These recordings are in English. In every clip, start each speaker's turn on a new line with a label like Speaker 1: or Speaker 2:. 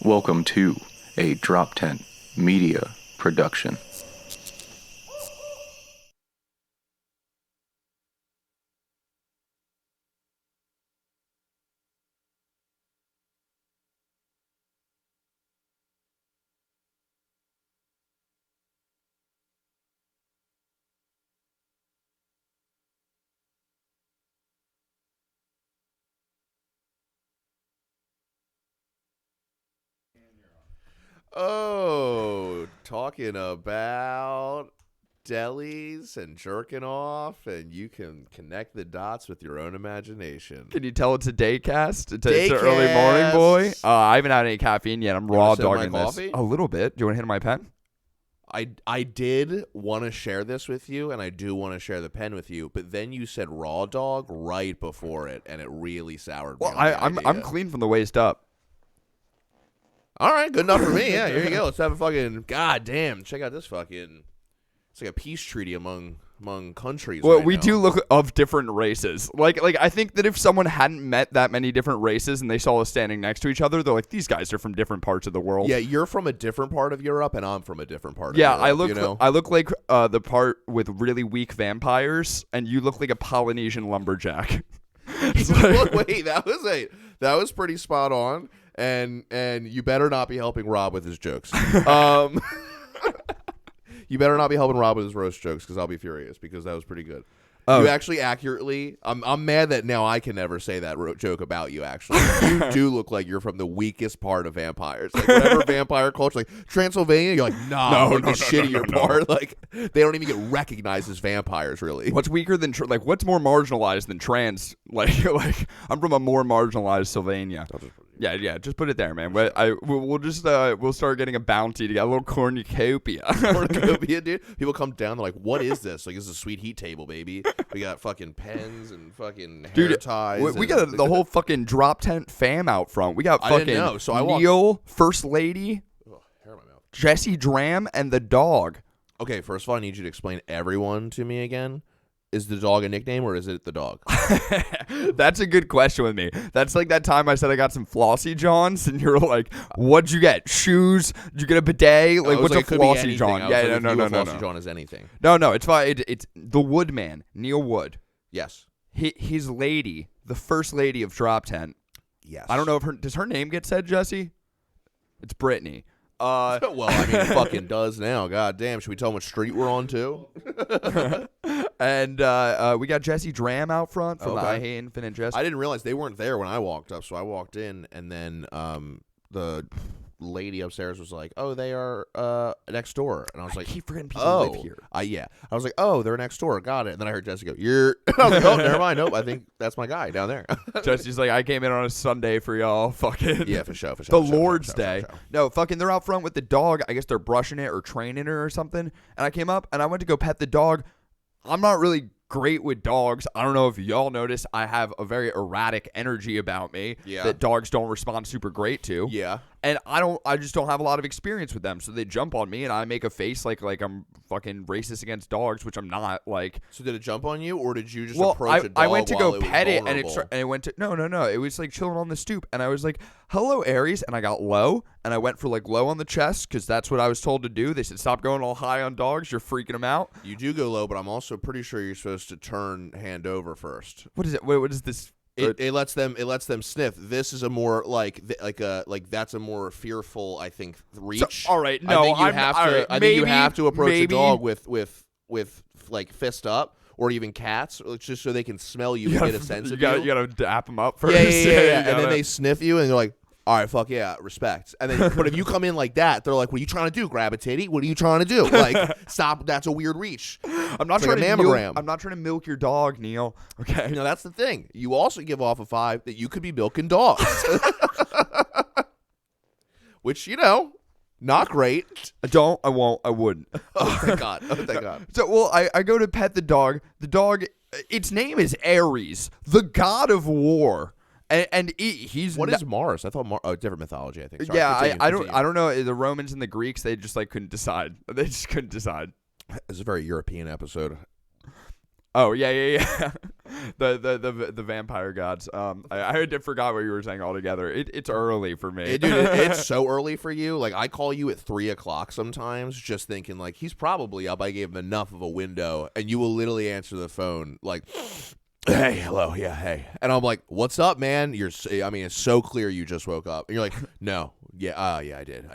Speaker 1: Welcome to a Droptent Media Production.
Speaker 2: Oh, talking about delis and jerking off, and you can connect the dots with your own imagination.
Speaker 3: Can you tell it's a daycast? It's an early morning, boy. I haven't had any caffeine yet. I'm raw dogging this.
Speaker 2: Coffee?
Speaker 3: A little bit. Do you want to hit my pen?
Speaker 2: I did want to share this with you, and I do want to share the pen with you, but then you said raw dog right before it, and it really soured me.
Speaker 3: Well,
Speaker 2: on
Speaker 3: I'm clean from the waist up.
Speaker 2: All right, good enough for me. Yeah, here you go. Let's have a fucking goddamn. Check out this fucking. It's like a peace treaty among countries.
Speaker 3: Well,
Speaker 2: right
Speaker 3: we
Speaker 2: now.
Speaker 3: do look of different races. Like I think that if someone hadn't met that many different races and they saw us standing next to each other, they're like, these guys are from different parts of the world.
Speaker 2: Yeah, you're from a different part of Europe, and I'm from a different part.
Speaker 3: Yeah,
Speaker 2: of Europe,
Speaker 3: I look like the part with really weak vampires, and you look like a Polynesian lumberjack.
Speaker 2: Wait, that was pretty spot on. And you better not be helping Rob with his jokes. You better not be helping Rob with his roast jokes, because I'll be furious, because that was pretty good.
Speaker 3: Oh.
Speaker 2: You actually accurately. I'm mad that now I can never say that joke about you. Actually, you do look like you're from the weakest part of vampires. Like whatever vampire culture, like Transylvania, you're like, nah, the shittier part. Like they don't even get recognized as vampires, really.
Speaker 3: What's weaker than what's more marginalized than trans? Like I'm from a more marginalized Sylvania. Yeah, just put it there, man. We'll start getting a bounty to get a little cornucopia.
Speaker 2: Cornucopia, dude. People come down, they're like, "What is this?" Like, this is a sweet heat table, baby. We got fucking pens and fucking hair ties.
Speaker 3: We got the whole fucking Droptent fam out front. We got fucking Neil, First Lady,
Speaker 2: hair in my mouth.
Speaker 3: Jesse Dram, and the dog.
Speaker 2: Okay, first of all, I need you to explain everyone to me again. Is the dog a nickname, or is it the dog?
Speaker 3: That's a good question with me. That's like that time I said I got some Flossy Johns, and you're like, what'd you get? Shoes? Did you get a bidet? Like, what's a Flossy John? Yeah, no.
Speaker 2: Flossy John is anything.
Speaker 3: No, it's fine. It's the Woodman, Neil Wood.
Speaker 2: Yes.
Speaker 3: His lady, the first lady of Droptent.
Speaker 2: Yes.
Speaker 3: I don't know if does her name get said, Jesse? It's Brittany.
Speaker 2: Well, I mean, it fucking does now. God damn. Should we tell them what street we're on, too?
Speaker 3: And we got Jesse Dram out front from the I Hate Infinite Jest.
Speaker 2: I didn't realize they weren't there when I walked up, so I walked in, and then the lady upstairs was like, "Oh, they are next door," and I was like,
Speaker 3: "I keep forgetting people live here."
Speaker 2: Yeah, I was like, "Oh, they're next door, got it." And then I heard Jesse go, "You're," I was like, "Oh, never mind. Nope, I think that's my guy down there."
Speaker 3: Jesse's like, "I came in on a Sunday for y'all, fucking
Speaker 2: yeah, for sure,
Speaker 3: the Lord's Day." No, fucking, they're out front with the dog. I guess they're brushing it or training her or something. And I came up and I went to go pet the dog. I'm not really great with dogs. I don't know if y'all notice, I have a very erratic energy about me that dogs don't respond super great to.
Speaker 2: Yeah.
Speaker 3: And I just don't have a lot of experience with them. So they jump on me and I make a face like I'm fucking racist against dogs, which I'm not. Like,
Speaker 2: so did it jump on you, or did you just approach a dog?
Speaker 3: I went to go pet it,
Speaker 2: and
Speaker 3: it went to no. It was like chilling on the stoop, and I was like, "Hello, Aries," and I got low, and I went for like low on the chest because that's what I was told to do. They said, "Stop going all high on dogs. You're freaking them out."
Speaker 2: You do go low, but I'm also pretty sure you're supposed to turn hand over first.
Speaker 3: What is it? What is this?
Speaker 2: It lets them sniff. This is a more like that's a more fearful, I think, reach.
Speaker 3: So, all right, no,
Speaker 2: I think you have to approach a dog with like fist up, or even cats, just so they can smell you and get a sense of you.
Speaker 3: You gotta dap them up first.
Speaker 2: Yeah. And then they sniff you, and they're like, all right, fuck yeah, respect. And then, but if you come in like that, they're like, what are you trying to do? Grab a titty? What are you trying to do? Like, stop. That's a weird reach.
Speaker 3: I'm not trying to mammogram. I'm not trying to milk your dog, Neil. Okay.
Speaker 2: No, that's the thing. You also give off a vibe that you could be milking dogs. Which, not great.
Speaker 3: I won't. I wouldn't.
Speaker 2: Oh, thank God. Thank God.
Speaker 3: So, well, I go to pet the dog. The dog, its name is Ares, the god of war. And he's
Speaker 2: what is Mars? I thought different mythology. I think. Sorry,
Speaker 3: yeah, I don't know. The Romans and the Greeks, they just couldn't decide. They just couldn't decide.
Speaker 2: It's a very European episode.
Speaker 3: Oh yeah. the vampire gods. I forgot what you were saying altogether. It's early for me.
Speaker 2: Dude, it's so early for you. Like, I call you at 3:00 sometimes, just thinking like he's probably up. I gave him enough of a window, and you will literally answer the phone like, "Hey, hello, yeah, hey," and I'm like, "What's up, man?" It's so clear you just woke up, and you're like, "No, yeah, yeah, I did,"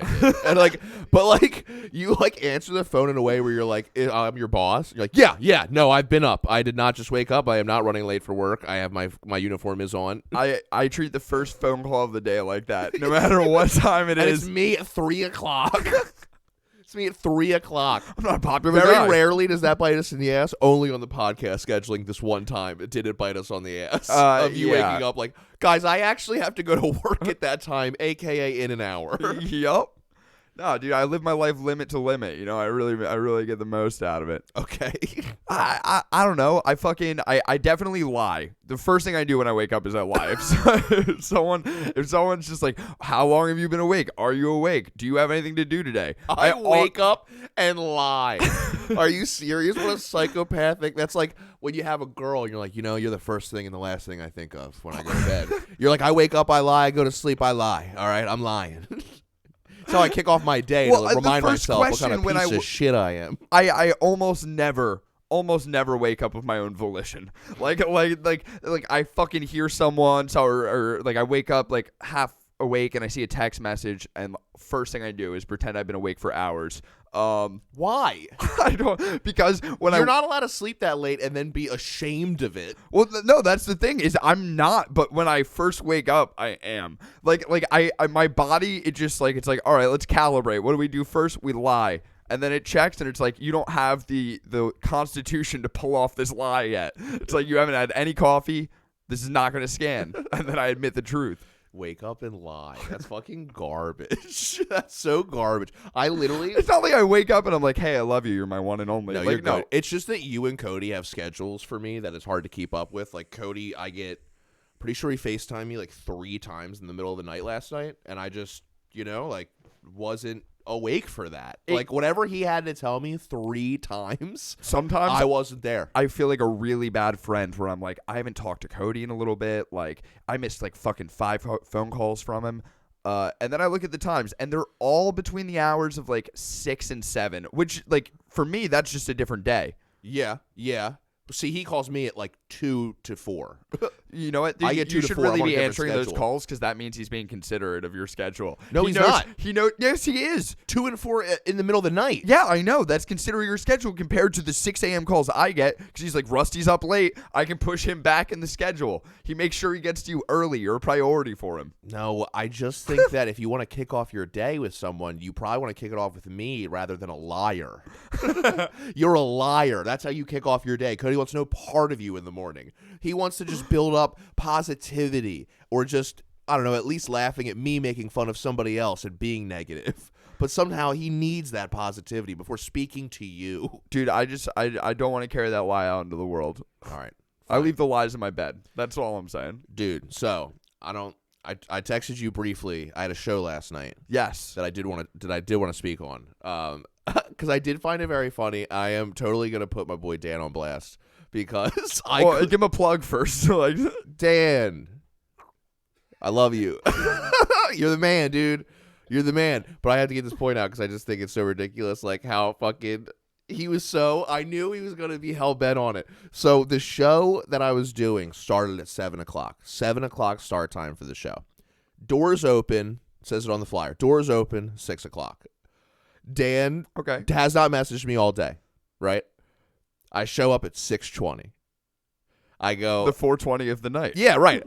Speaker 2: and like, but like, you like answer the phone in a way where you're like, "I'm your boss." You're like, "Yeah, no, I've been up. I did not just wake up. I am not running late for work. I have my uniform is on."
Speaker 3: I treat the first phone call of the day like that, no matter what time it
Speaker 2: and
Speaker 3: is.
Speaker 2: It's me at 3:00. It's me at 3:00.
Speaker 3: I'm not a popular
Speaker 2: Very
Speaker 3: guy.
Speaker 2: rarely does that bite us in the ass. Only on the podcast scheduling this one time it didn't bite us on the ass of you waking up like, guys, I actually have to go to work at that time, aka in an hour.
Speaker 3: Yup. No, dude, I live my life limit to limit. You know, I really get the most out of it.
Speaker 2: Okay.
Speaker 3: I don't know. I definitely lie. The first thing I do when I wake up is I lie. If someone's just like, "How long have you been awake? Are you awake? Do you have anything to do today?"
Speaker 2: I wake up and lie. Are you serious? What a psychopathic. That's like when you have a girl and you're like, you're the first thing and the last thing I think of when I go to bed. You're like, I wake up, I lie, I go to sleep, I lie. All right, I'm lying. That's how I kick off my day to remind myself what kind of piece of shit I am.
Speaker 3: I almost never wake up of my own volition. Like I fucking hear someone, or like I wake up like half awake and I see a text message, and first thing I do is pretend I've been awake for hours.
Speaker 2: Why?
Speaker 3: I don't, because when
Speaker 2: you're not allowed to sleep that late and then be ashamed of it.
Speaker 3: Well, no, that's the thing, is I'm not, but when I first wake up, I am. Like I my body, it's like, all right, let's calibrate. What do we do first? We lie. And then it checks, and it's like, you don't have the constitution to pull off this lie yet. It's like, you haven't had any coffee. This is not going to scan. And then I admit the truth.
Speaker 2: Wake up and lie. That's fucking garbage. That's so garbage. I literally...
Speaker 3: It's not like I wake up and I'm like, "Hey, I love you. You're my one and only."
Speaker 2: No,
Speaker 3: like,
Speaker 2: you're good. It's just that you and Cody have schedules for me that it's hard to keep up with. Like, Cody, I get... Pretty sure he FaceTimed me like 3 times in the middle of the night last night. And I just, wasn't awake for that. Like, whatever he had to tell me 3 times,
Speaker 3: sometimes
Speaker 2: I wasn't there.
Speaker 3: I feel like a really bad friend where I'm like, I haven't talked to Cody in a little bit. Like, I missed like fucking 5 phone calls from him. And then I look at the times, and they're all between the hours of like 6 and 7, which, like, for me, that's just a different day.
Speaker 2: Yeah. See, he calls me at like 2 to 4.
Speaker 3: You know what?
Speaker 2: I get 2
Speaker 3: you
Speaker 2: to
Speaker 3: should
Speaker 2: 4.
Speaker 3: really
Speaker 2: I'm on a
Speaker 3: be
Speaker 2: different
Speaker 3: answering those
Speaker 2: schedule.
Speaker 3: calls, because that means he's being considerate of your schedule.
Speaker 2: No, he's not.
Speaker 3: Yes, he is.
Speaker 2: 2 and 4 in the middle of the night.
Speaker 3: Yeah, I know. That's considering your schedule compared to the 6 a.m. calls I get, because he's like, "Rusty's up late. I can push him back in the schedule." He makes sure he gets to you early. You're a priority for him.
Speaker 2: No, I just think that if you want to kick off your day with someone, you probably want to kick it off with me rather than a liar. You're a liar. That's how you kick off your day. Cody wants no part of you in the morning. He wants to just build up positivity, or just, I don't know, at least laughing at me making fun of somebody else and being negative. But somehow he needs that positivity before speaking to you.
Speaker 3: Dude, I don't want to carry that lie out into the world.
Speaker 2: All right.
Speaker 3: I leave the lies in my bed. That's all I'm saying.
Speaker 2: Dude, so I texted you briefly. I had a show last night.
Speaker 3: Yes.
Speaker 2: That I did want to speak on. Because I did find it very funny. I am totally gonna put my boy Dan on blast because
Speaker 3: give him a plug first. Like,
Speaker 2: Dan, I love you. You're the man, dude. You're the man. But I had to get this point out because I just think it's so ridiculous. Like, how fucking I knew he was going to be hell-bent on it. So the show that I was doing started at 7 o'clock. 7 o'clock start time for the show. Doors open. Says it on the flyer. Doors open, 6 o'clock. Dan has not messaged me all day, right? I show up at 6:20. I go...
Speaker 3: The 4:20 of the night.
Speaker 2: Yeah, right.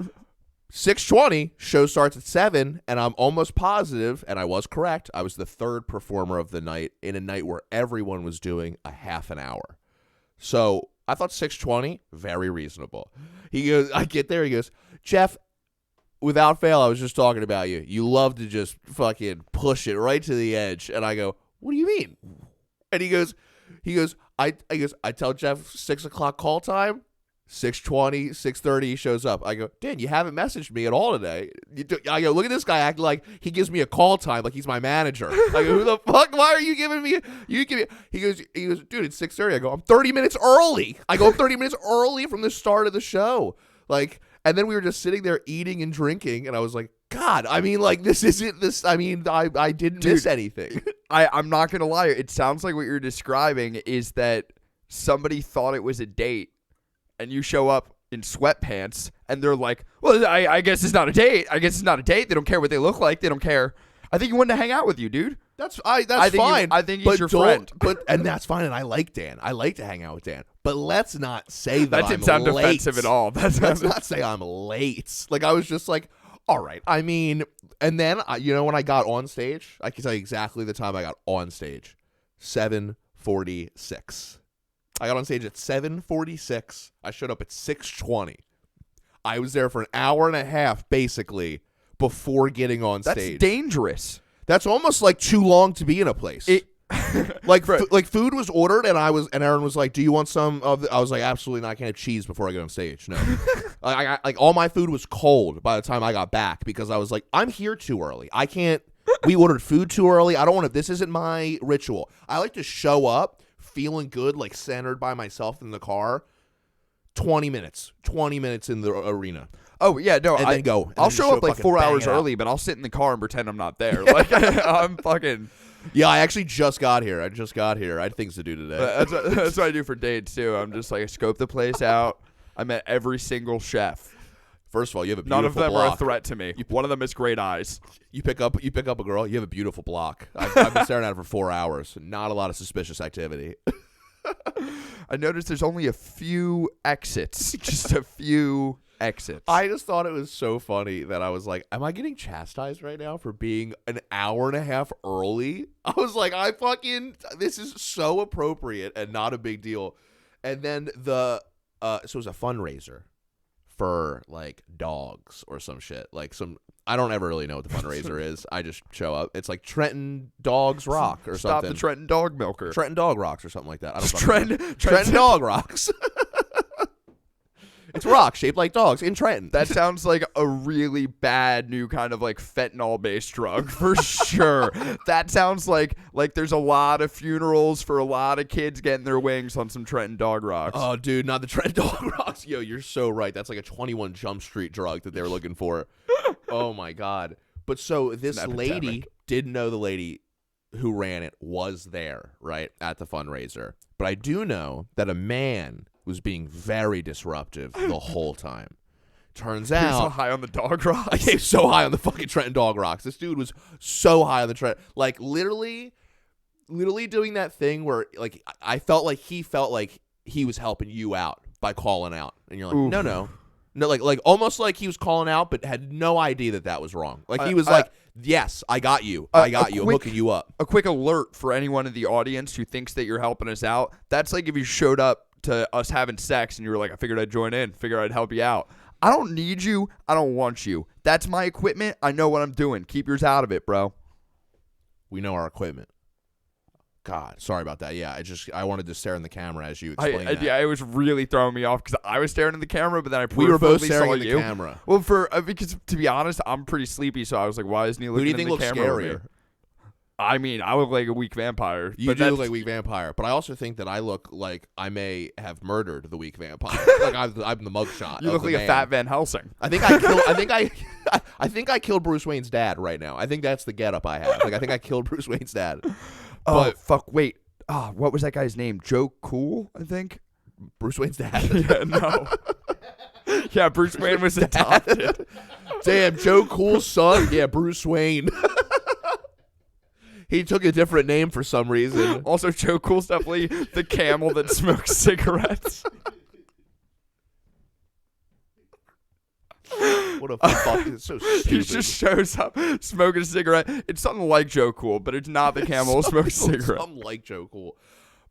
Speaker 2: 6:20, show starts at 7, and I'm almost positive, and I was correct, I was the 3rd performer of the night in a night where everyone was doing a half an hour. So I thought 6:20, very reasonable. He goes, I get there, he goes, "Geoff, without fail, I was just talking about you. You love to just fucking push it right to the edge." And I go, "What do you mean?" And he goes, I tell Geoff 6 o'clock call time, 6:20, 6:30, he shows up. I go, Dan, you haven't messaged me at all today. I go, look at this guy acting like he gives me a call time, like he's my manager. I go, who the fuck? Why are you giving me? He goes, dude, it's 6:30. I go, I'm 30 minutes early. I'm 30 minutes early from the start of the show. Like, and then we were just sitting there eating and drinking, and I was like, God, I mean, like, this isn't this. I mean, I didn't miss anything.
Speaker 3: I'm not gonna lie. It sounds like what you're describing is that somebody thought it was a date. And you show up in sweatpants, and they're like, well, I guess it's not a date. I guess it's not a date. They don't care what they look like. They don't care. I think he wanted to hang out with you, dude.
Speaker 2: That's fine.
Speaker 3: I think he's your friend.
Speaker 2: And that's fine, and I like Dan. I like to hang out with Dan. But let's not say that
Speaker 3: didn't sound
Speaker 2: late.
Speaker 3: defensive at all.
Speaker 2: Let's not say I'm late. Like, I was just like, all right. I mean, and then, when I got on stage, I can tell you exactly the time I got on stage. 7:46. I got on stage at 7:46. I showed up at 6:20. I was there for an hour and a half, basically, before getting on stage.
Speaker 3: That's dangerous.
Speaker 2: That's almost like too long to be in a place. Like food was ordered, and Aaron was like, "Do you want some of?" I was like, "Absolutely not. I can't have cheese before I get on stage." No, like all my food was cold by the time I got back because I was like, "I'm here too early. I can't." We ordered food too early. I don't want to. This isn't my ritual. I like to show up feeling good, like centered by myself in the car. 20 minutes in the arena.
Speaker 3: Oh yeah, no,
Speaker 2: and then go.
Speaker 3: I'll show up like 4 hours early, but I'll sit in the car and pretend I'm not there. Like I'm fucking.
Speaker 2: Yeah, I actually just got here. I had things to do today.
Speaker 3: That's what I do for dates too. I'm just like I scope the place out. I met every single chef.
Speaker 2: First of all, you have a beautiful block.
Speaker 3: None of them are a threat to me. One of them is great eyes.
Speaker 2: You pick up a girl. You have a beautiful block. I've been staring at it for 4 hours. Not a lot of suspicious activity.
Speaker 3: I noticed there's only a few exits. Just a few exits.
Speaker 2: I just thought it was so funny that I was like, am I getting chastised right now for being an hour and a half early? I was like, this is so appropriate and not a big deal. And then so it was a fundraiser for like dogs or some shit. Like I don't ever really know what the fundraiser is. I just show up. It's like Trenton Dogs Rock or
Speaker 3: Stop
Speaker 2: something.
Speaker 3: the Trenton Dog Milker.
Speaker 2: Trenton Dog Rocks or something like that. I don't
Speaker 3: Trenton
Speaker 2: Dog Rocks. It's rocks shaped like dogs in Trenton.
Speaker 3: That sounds like a really bad new kind of like fentanyl-based drug for sure. That sounds like there's a lot of funerals for a lot of kids getting their wings on some Trenton Dog Rocks.
Speaker 2: Oh, dude, not the Trenton Dog Rocks. Yo, you're so right. That's like a 21 Jump Street drug that they were looking for. Oh, my God. But so this lady didn't know the lady who ran it was there, right, at the fundraiser. But I do know that a man was being very disruptive the whole time. Turns out,
Speaker 3: he was so high on the dog rocks.
Speaker 2: I came so high on the fucking Trenton Dog Rocks. This dude was so high on the Trenton, like literally doing that thing where like I felt like he was helping you out by calling out, and you're like,
Speaker 3: Oof.
Speaker 2: no, like almost like he was calling out, but had no idea that was wrong. Like he was like, yes, I got you, I'm hooking you up.
Speaker 3: A quick alert for anyone in the audience who thinks that you're helping us out. That's like if you showed up to us having sex and you were like, I figured I'd join in, figured I'd help you out. I don't need you. I don't want you. That's my equipment. I know what I'm doing. Keep yours out of it, bro.
Speaker 2: We know our equipment. God, sorry about that. Yeah, I wanted to stare in the camera as you explained that.
Speaker 3: Yeah, it was really throwing me off because I was staring in the camera, but then I
Speaker 2: we were both staring
Speaker 3: saw
Speaker 2: in the
Speaker 3: you.
Speaker 2: camera.
Speaker 3: Well, because to be honest, I'm pretty sleepy, so I was like, why isn't he looking
Speaker 2: in the camera? Who do you think looks scarier?
Speaker 3: I mean, I look like a weak vampire.
Speaker 2: You do look like a weak vampire, but I also think that I look like I may have murdered the weak vampire. Like I'm the mugshot.
Speaker 3: You look like a fat Van Helsing.
Speaker 2: I think I killed Bruce Wayne's dad right now. I think that's the getup I have. Like I think I killed Bruce Wayne's dad.
Speaker 3: But fuck, wait. What was that guy's name? Joe Cool, I think.
Speaker 2: Bruce Wayne's dad.
Speaker 3: Yeah, no. Yeah, Bruce Wayne was adopted.
Speaker 2: Damn, Joe Cool's son. Yeah, Bruce Wayne. He took a different name for some reason.
Speaker 3: Also, Joe Cool's definitely the camel that smokes cigarettes.
Speaker 2: What a fuck. It's so stupid.
Speaker 3: He just shows up smoking a cigarette. It's something like Joe Cool, but it's not the camel who smokes a cigarette.
Speaker 2: Something like Joe Cool.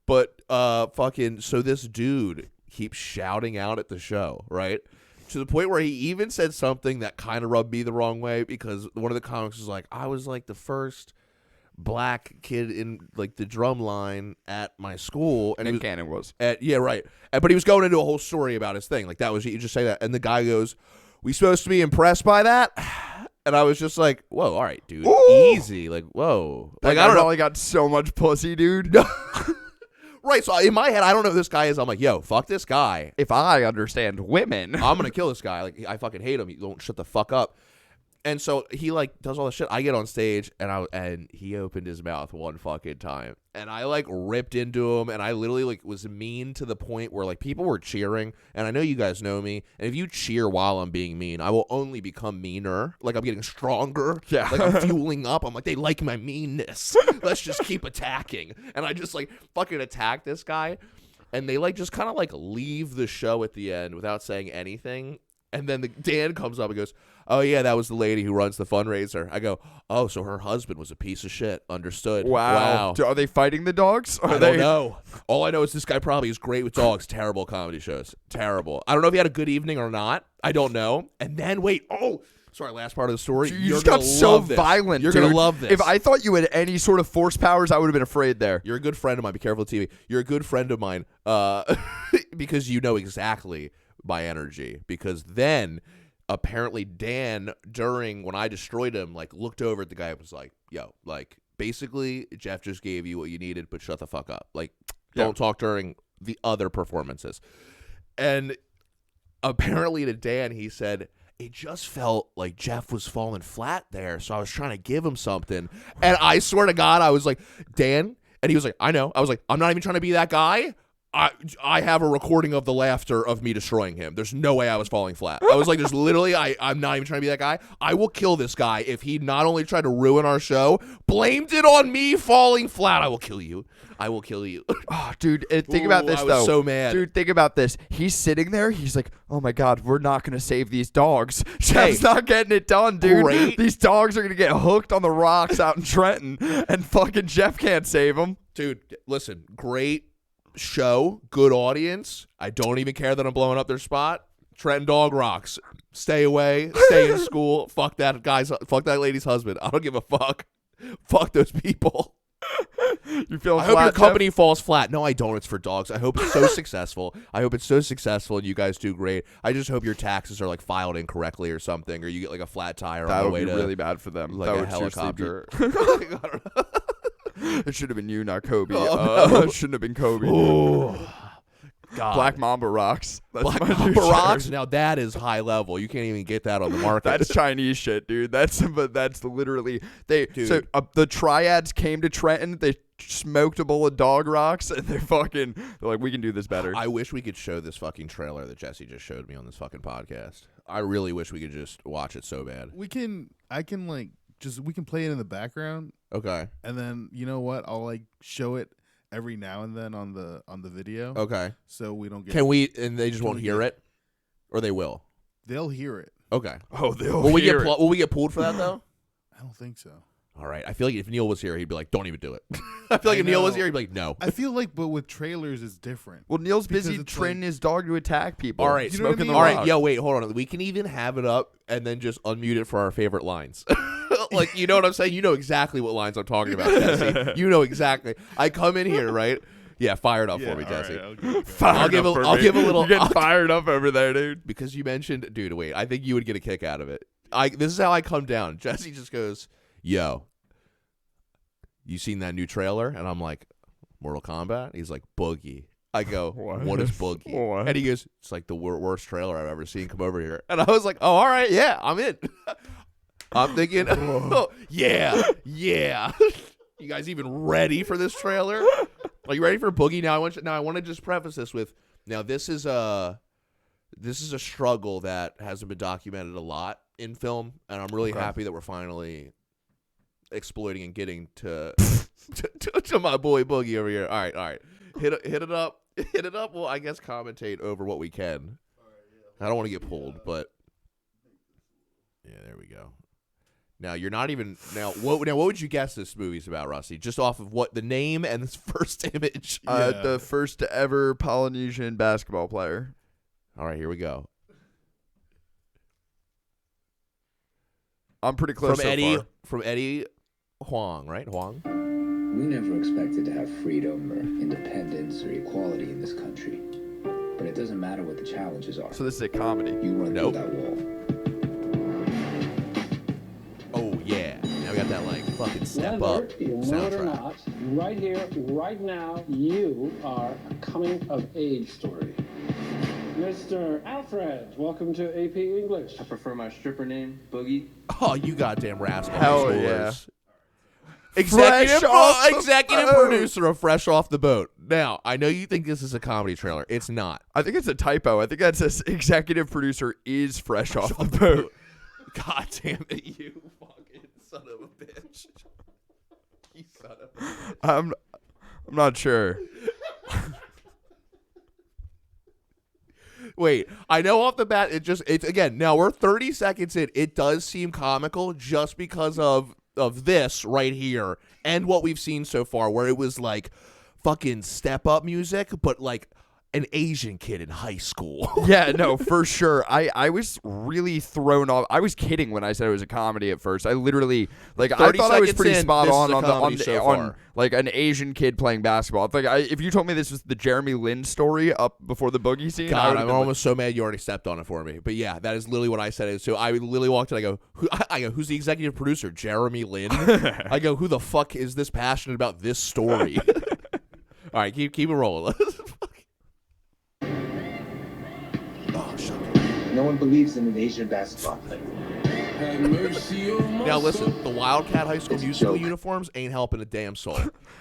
Speaker 2: But so this dude keeps shouting out at the show, right? To the point where he even said something that kind of rubbed me the wrong way because one of the comics was like, I was like the first black kid in like the drum line at my school, and
Speaker 3: Nick Cannon was.
Speaker 2: Yeah, right. But he was going into a whole story about his thing. Like that was you just say that, and the guy goes, "We supposed to be impressed by that?" And I was just like, "Whoa, all right, dude, easy." Like, whoa,
Speaker 3: Like I probably got so much pussy, dude.
Speaker 2: Right. So in my head, I don't know who this guy is. I'm like, "Yo, fuck this guy."
Speaker 3: If I understand women,
Speaker 2: I'm gonna kill this guy. Like I fucking hate him. He don't shut the fuck up. And so he like does all this shit. I get on stage and he opened his mouth one fucking time, and I like ripped into him, and I literally like was mean to the point where like people were cheering. And I know you guys know me, and if you cheer while I'm being mean, I will only become meaner. Like I'm getting stronger.
Speaker 3: Yeah.
Speaker 2: Like I'm fueling up. I'm like, they like my meanness. Let's just keep attacking. And I just like fucking attack this guy, and they like just kind of like leave the show at the end without saying anything. And then Dan comes up and goes, "Oh, yeah, that was the lady who runs the fundraiser." I go, "Oh, so her husband was a piece of shit. Understood."
Speaker 3: wow. Are they fighting the dogs?
Speaker 2: I don't know. All I know is this guy probably is great with dogs. Terrible comedy shows. Terrible. I don't know if he had a good evening or not. I don't know. And then, sorry, last part of the story.
Speaker 3: You just got so violent,
Speaker 2: You're
Speaker 3: dude.
Speaker 2: going to love this.
Speaker 3: If I thought you had any sort of force powers, I would have been afraid there.
Speaker 2: You're a good friend of mine. Be careful with TV. You're a good friend of mine because you know exactly my energy. Because then apparently Dan, when I destroyed him, like looked over at the guy and was like, "Yo, like basically Geoff just gave you what you needed, but shut the fuck up. Like don't talk during the other performances." And apparently to Dan, he said, "It just felt like Geoff was falling flat there, so I was trying to give him something." And I swear to God, I was like, "Dan," and he was like, "I know." I was like, "I'm not even trying to be that guy. I have a recording of the laughter of me destroying him. There's no way I was falling flat." I was like, "There's literally, I'm not even trying to be that guy. I will kill this guy if he not only tried to ruin our show, blamed it on me falling flat. I will kill you. I will kill you."
Speaker 3: Oh, dude, think about this,
Speaker 2: I
Speaker 3: though.
Speaker 2: was so mad.
Speaker 3: Dude, think about this. He's sitting there. He's like, "Oh, my God, we're not going to save these dogs." Geoff's not getting it done, dude.
Speaker 2: Great.
Speaker 3: These dogs are going to get hooked on the rocks out in Trenton, and fucking Geoff can't save them.
Speaker 2: Dude, listen, great show, good audience. I don't even care that I'm blowing up their spot. Trenton dog rocks. Stay away. Stay in school. Fuck that lady's husband. I don't give a fuck. Fuck those people.
Speaker 3: You feel?
Speaker 2: I hope your company falls flat. No, I don't. It's for dogs. I hope it's so successful. I hope it's so successful and you guys do great. I just hope your taxes are like filed incorrectly or something, or you get like a flat tire on the way to.
Speaker 3: That would be really bad for them.
Speaker 2: Like
Speaker 3: that
Speaker 2: a
Speaker 3: would
Speaker 2: helicopter.
Speaker 3: It should have been you, not Kobe.
Speaker 2: Oh, no.
Speaker 3: It shouldn't have been Kobe.
Speaker 2: Oh, God.
Speaker 3: Black Mamba rocks. That's
Speaker 2: Black
Speaker 3: my new
Speaker 2: Mamba
Speaker 3: shirt.
Speaker 2: rocks. Now that is high level. You can't even get that on the market.
Speaker 3: That's Chinese shit, dude. That's literally
Speaker 2: Dude.
Speaker 3: So the triads came to Trenton. They smoked a bowl of dog rocks, and they're like, "We can do this better."
Speaker 2: I wish we could show this fucking trailer that Jesse just showed me on this fucking podcast. I really wish we could just watch it so bad.
Speaker 4: We can play it in the background,
Speaker 2: Okay.
Speaker 4: and then you know what? I'll like show it every now and then on the video.
Speaker 2: Okay.
Speaker 4: So we don't get.
Speaker 2: Can we? And they just won't
Speaker 4: we
Speaker 2: hear
Speaker 4: get-
Speaker 2: it, or they will.
Speaker 4: They'll hear it.
Speaker 2: Okay.
Speaker 3: Oh, they'll
Speaker 2: Will we
Speaker 3: hear
Speaker 2: get
Speaker 3: it.
Speaker 2: will we get pulled for that though?
Speaker 4: I don't think so.
Speaker 2: All right. I feel like if Neil was here, he'd be like, "Don't even do it." I feel like
Speaker 4: I
Speaker 2: if Neil was
Speaker 4: know.
Speaker 2: here, he'd be like, "No."
Speaker 4: I feel like, but with trailers, it's different.
Speaker 3: Well, Neil's
Speaker 4: Because
Speaker 3: busy
Speaker 4: it's
Speaker 3: training
Speaker 4: like-
Speaker 3: his dog to attack people.
Speaker 2: All right.
Speaker 4: You know what I
Speaker 3: smoking
Speaker 4: mean?
Speaker 3: the
Speaker 2: All right,
Speaker 3: rock.
Speaker 2: yo, wait, hold on. We can even have it up and then just unmute it for our favorite lines. Like, you know what I'm saying? You know exactly what lines I'm talking about, Jesse. You know exactly. I come in here, right? Yeah, fire it up for me,
Speaker 4: all
Speaker 2: Jesse.
Speaker 4: right, I'll give it-
Speaker 3: Fired
Speaker 2: give
Speaker 3: up
Speaker 2: a-
Speaker 3: for
Speaker 2: I'll
Speaker 3: me.
Speaker 2: give a little-
Speaker 3: You're getting
Speaker 2: I'll-
Speaker 3: fired up over there, dude.
Speaker 2: Because you mentioned, dude, wait, I think you would get a kick out of it. This is how I come down. Jesse just goes, "Yo, you seen that new trailer?" And I'm like, "Mortal Kombat?" He's like, "Boogie." I go, "What is Boogie?"
Speaker 3: What?
Speaker 2: And he goes, "It's like the worst trailer I've ever seen. Come over here." And I was like, "Oh, all right, yeah, I'm in." I'm thinking, yeah. You guys even ready for this trailer? Are you ready for Boogie? Now I want to just preface this with, now this is a struggle that hasn't been documented a lot in film, and I'm really happy that we're finally exploiting and getting to my boy Boogie over here. All right. Hit it up. Well, I guess commentate over what we can. I don't want to get pulled, but yeah, there we go. Now you're not even what would you guess this movie's about, Rusty? Just off of what the name and this first image.
Speaker 3: The first ever Polynesian basketball player.
Speaker 2: All right, here we go.
Speaker 3: I'm pretty close
Speaker 2: From
Speaker 3: so
Speaker 2: Eddie.
Speaker 3: far.
Speaker 2: From Eddie. Huang, right? Huang?
Speaker 5: We never expected to have freedom or independence or equality in this country. But it doesn't matter what the challenges are.
Speaker 3: So this is a comedy.
Speaker 5: You run
Speaker 2: Nope.
Speaker 5: through that wall.
Speaker 2: Oh, yeah. Now we got that, like, fucking step
Speaker 6: Whether
Speaker 2: up
Speaker 6: you know it or
Speaker 2: soundtrack.
Speaker 6: not, right here, right now, you are a coming-of-age story. Mr. Alfred, welcome to AP English.
Speaker 7: I prefer my stripper name, Boogie.
Speaker 2: Oh, you goddamn rascal.
Speaker 3: Hell
Speaker 2: High
Speaker 3: yeah.
Speaker 2: schoolers. Executive,
Speaker 3: off the
Speaker 2: executive
Speaker 3: boat.
Speaker 2: producer of Fresh Off the Boat. Now, I know you think this is a comedy trailer. It's not.
Speaker 3: I think it's a typo. I think that's executive producer is fresh off the boat.
Speaker 2: God damn it, you fucking son of a bitch. You son of a bitch.
Speaker 3: I'm not sure.
Speaker 2: Wait, I know off the bat, it's again, now we're 30 seconds in. It does seem comical just because of this right here and what we've seen so far, where it was like fucking step up music, but like an Asian kid in high school.
Speaker 3: Yeah, no, for sure. I was really thrown off. I was kidding when I said it was a comedy at first. I literally, like, I
Speaker 2: 30
Speaker 3: thought I was
Speaker 2: seconds
Speaker 3: pretty
Speaker 2: in,
Speaker 3: spot
Speaker 2: this is
Speaker 3: on
Speaker 2: a
Speaker 3: on
Speaker 2: comedy so far.
Speaker 3: like an Asian kid playing basketball. It's like if you told me this was the Jeremy Lin story up before the boogie scene,
Speaker 2: God, I'm almost so mad you already stepped on it for me. But yeah, that is literally what I said. So I literally walked in. I go, who's the executive producer? Jeremy Lin. I go, who the fuck is this passionate about this story? All right, keep it rolling. Oh, shut up.
Speaker 5: No one believes in an Asian basketball player.
Speaker 2: Now listen, the Wildcat High School Musical uniforms ain't helping a damn soul.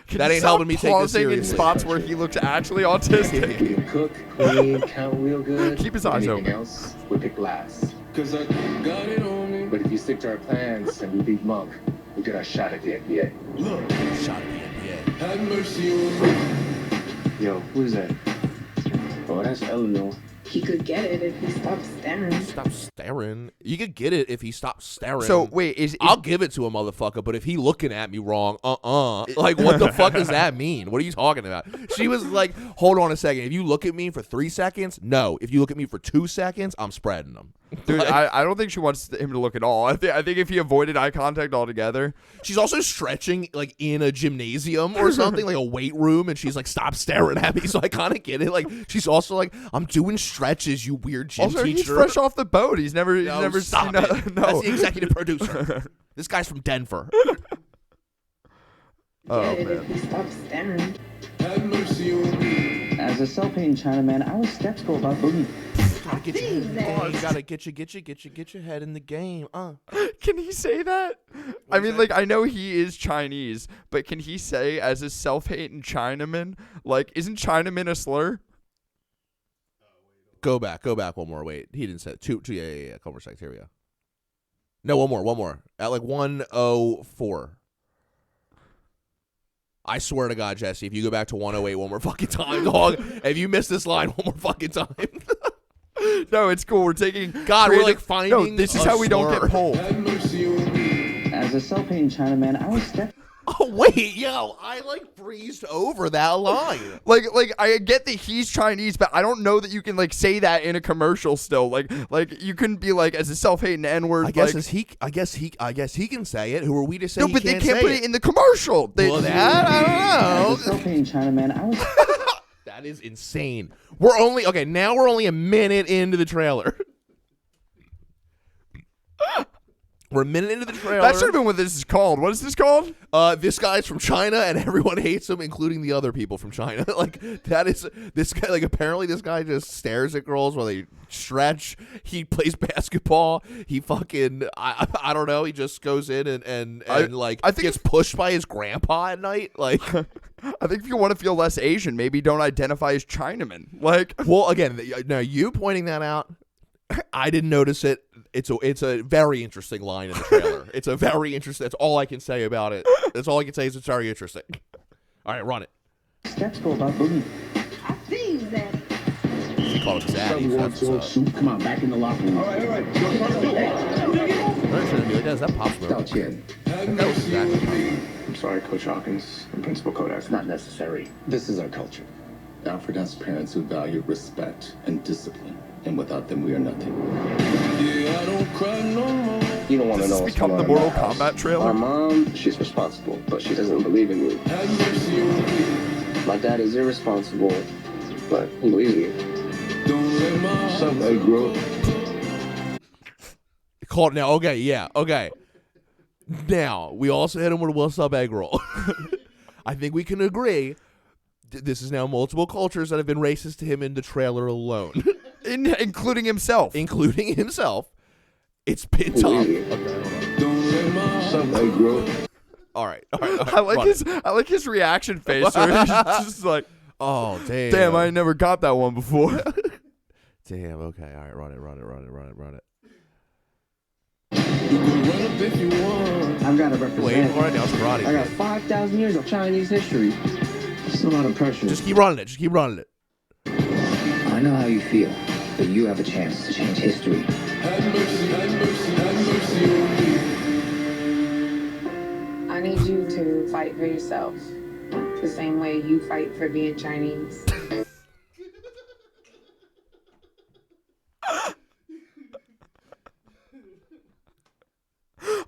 Speaker 3: Can
Speaker 2: That
Speaker 3: you
Speaker 2: ain't
Speaker 3: stop
Speaker 2: helping me take this
Speaker 3: pausing in
Speaker 2: seriously.
Speaker 3: spots where he looks actually autistic.
Speaker 5: We can cook, clean, count real good.
Speaker 3: Keep his eyes
Speaker 5: Anything
Speaker 3: open.
Speaker 5: else, we pick last.
Speaker 7: Cause I got it on me.
Speaker 5: But if you stick to our plans and we beat Monk, we get our shot at the NBA.
Speaker 7: Look,
Speaker 2: Shot at the NBA.
Speaker 7: have mercy on me.
Speaker 5: Yo, who's that? Oh, that's Eleanor.
Speaker 8: He could get it if he stopped staring.
Speaker 2: Stop staring. You could get it if he stops staring.
Speaker 3: So wait, is
Speaker 2: I'll give it to a motherfucker, but if he looking at me wrong, like what the fuck does that mean? What are you talking about? She was like, hold on a second. If you look at me for 3 seconds, no. If you look at me for 2 seconds, I'm spreading them.
Speaker 3: dude?
Speaker 2: Like,
Speaker 3: I don't think she wants him to look at all. I think if he avoided eye contact altogether.
Speaker 2: she's also stretching like in a gymnasium or something, like a weight room, and she's like, stop staring at me. So I kind of get it. Like she's also like, I'm doing stretches, you weird gym
Speaker 3: Also,
Speaker 2: teacher.
Speaker 3: he's fresh off the boat. He's never
Speaker 2: No, stop
Speaker 3: seen
Speaker 2: it.
Speaker 3: no.
Speaker 2: That's the executive producer. This guy's from Denver.
Speaker 3: Oh
Speaker 8: Get it
Speaker 3: man.
Speaker 8: if he stopped staring.
Speaker 7: Have mercy on me.
Speaker 9: As a self-hating Chinaman, I was skeptical about Boogie.
Speaker 2: Gotta get your head in the game. You gotta get your head in the game.
Speaker 3: Can he say that? I mean, like, I know he is Chinese, but can he say as a self-hating Chinaman? Like, isn't Chinaman a slur?
Speaker 2: Go back one more. Wait, he didn't say it. Two. Yeah. Couple more seconds. Here we go. No, one more. At like 1:04. I swear to God, Jesse, if you go back to 1:08 one more fucking time, dog, if you miss this line one more fucking time.
Speaker 3: No, it's cool. We're taking
Speaker 2: God, we're
Speaker 3: creative-
Speaker 2: like finding
Speaker 3: No, this is
Speaker 2: a
Speaker 3: how we don't
Speaker 2: slur.
Speaker 3: get pulled.
Speaker 7: Have mercy on me.
Speaker 9: As a self-hating Chinaman, I was skeptical.
Speaker 2: Oh wait, yo, I like breezed over that line.
Speaker 3: Like I get that he's Chinese, but I don't know that you can like say that in a commercial still. Like you couldn't be like as a self-hating N-word.
Speaker 2: I guess
Speaker 3: like,
Speaker 2: I guess he can say it. Who are we to say?
Speaker 3: no,
Speaker 2: he
Speaker 3: but they
Speaker 2: can't
Speaker 3: can't
Speaker 2: say
Speaker 3: put it in the commercial. They,
Speaker 2: Well, that I
Speaker 9: As a
Speaker 2: don't know.
Speaker 9: self-hating Chinaman, I was
Speaker 2: That is insane. We're only a minute into the trailer. We're a minute into the trailer.
Speaker 3: that should have been what this is called. What is this called?
Speaker 2: This guy's from China and everyone hates him, including the other people from China. Like that is this guy. Like apparently this guy just stares at girls while they stretch. He plays basketball. He fucking I don't know. He just goes in and like
Speaker 3: I think
Speaker 2: gets pushed by his grandpa at night. Like
Speaker 3: I think if you want to feel less Asian, maybe don't identify as Chinaman. Like,
Speaker 2: well, again, now you pointing that out. I didn't notice it. It's a very interesting line in the trailer. It's a very interesting. That's all I can say about it. That's all I can say is it's very interesting. All right, run it.
Speaker 9: skeptical about Boogie.
Speaker 8: I see that.
Speaker 2: He called it zaddy. That's what's up.
Speaker 5: Come on, back in the locker room.
Speaker 7: All right.
Speaker 2: They're trying to be like, "Does that pop smoke?"
Speaker 5: Stop chin.
Speaker 7: Have mercy on me.
Speaker 5: I'm sorry, Coach Hawkins and Principal Kodak. It's not necessary. This is our culture. Alfred has parents who value respect and discipline, and without them, we are nothing.
Speaker 7: Yeah, I don't cry no more.
Speaker 10: You don't want to
Speaker 3: Does
Speaker 10: know
Speaker 3: this
Speaker 10: what's
Speaker 3: become
Speaker 10: going
Speaker 3: the
Speaker 10: on in
Speaker 3: Mortal
Speaker 10: my house.
Speaker 3: Kombat trailer?
Speaker 10: My mom, she's responsible, but she doesn't believe in me.
Speaker 7: Have mercy on me.
Speaker 10: My dad is irresponsible, but he believes in me.
Speaker 7: Don't let my
Speaker 10: What's up, hey, bro?
Speaker 2: Called now. Okay, yeah, okay. Now we also hit him with a "What's up, egg roll." I think we can agree. This is now multiple cultures that have been racist to him in the trailer alone,
Speaker 3: Including himself.
Speaker 2: including himself. It's been tough.
Speaker 10: Believe me.
Speaker 2: Okay, hold on.
Speaker 7: don't let my
Speaker 10: What's up, hey, bro?
Speaker 2: All right, all right.
Speaker 3: I like
Speaker 2: run it.
Speaker 3: I like his reaction face. Where he's just like,
Speaker 2: Oh damn!
Speaker 3: damn, I never got that one before.
Speaker 2: Damn. Okay. All right. Run it.
Speaker 7: You can run up if you want.
Speaker 9: I've got to
Speaker 2: Wait.
Speaker 9: represent.
Speaker 2: All right. Now it's karate.
Speaker 9: I got 5,000 years of Chinese history. It's a lot of pressure.
Speaker 2: Just keep running it.
Speaker 5: I know how you feel, but you have a chance to change history.
Speaker 7: Have mercy on me.
Speaker 8: I need you to fight for yourself the same way you fight for being Chinese.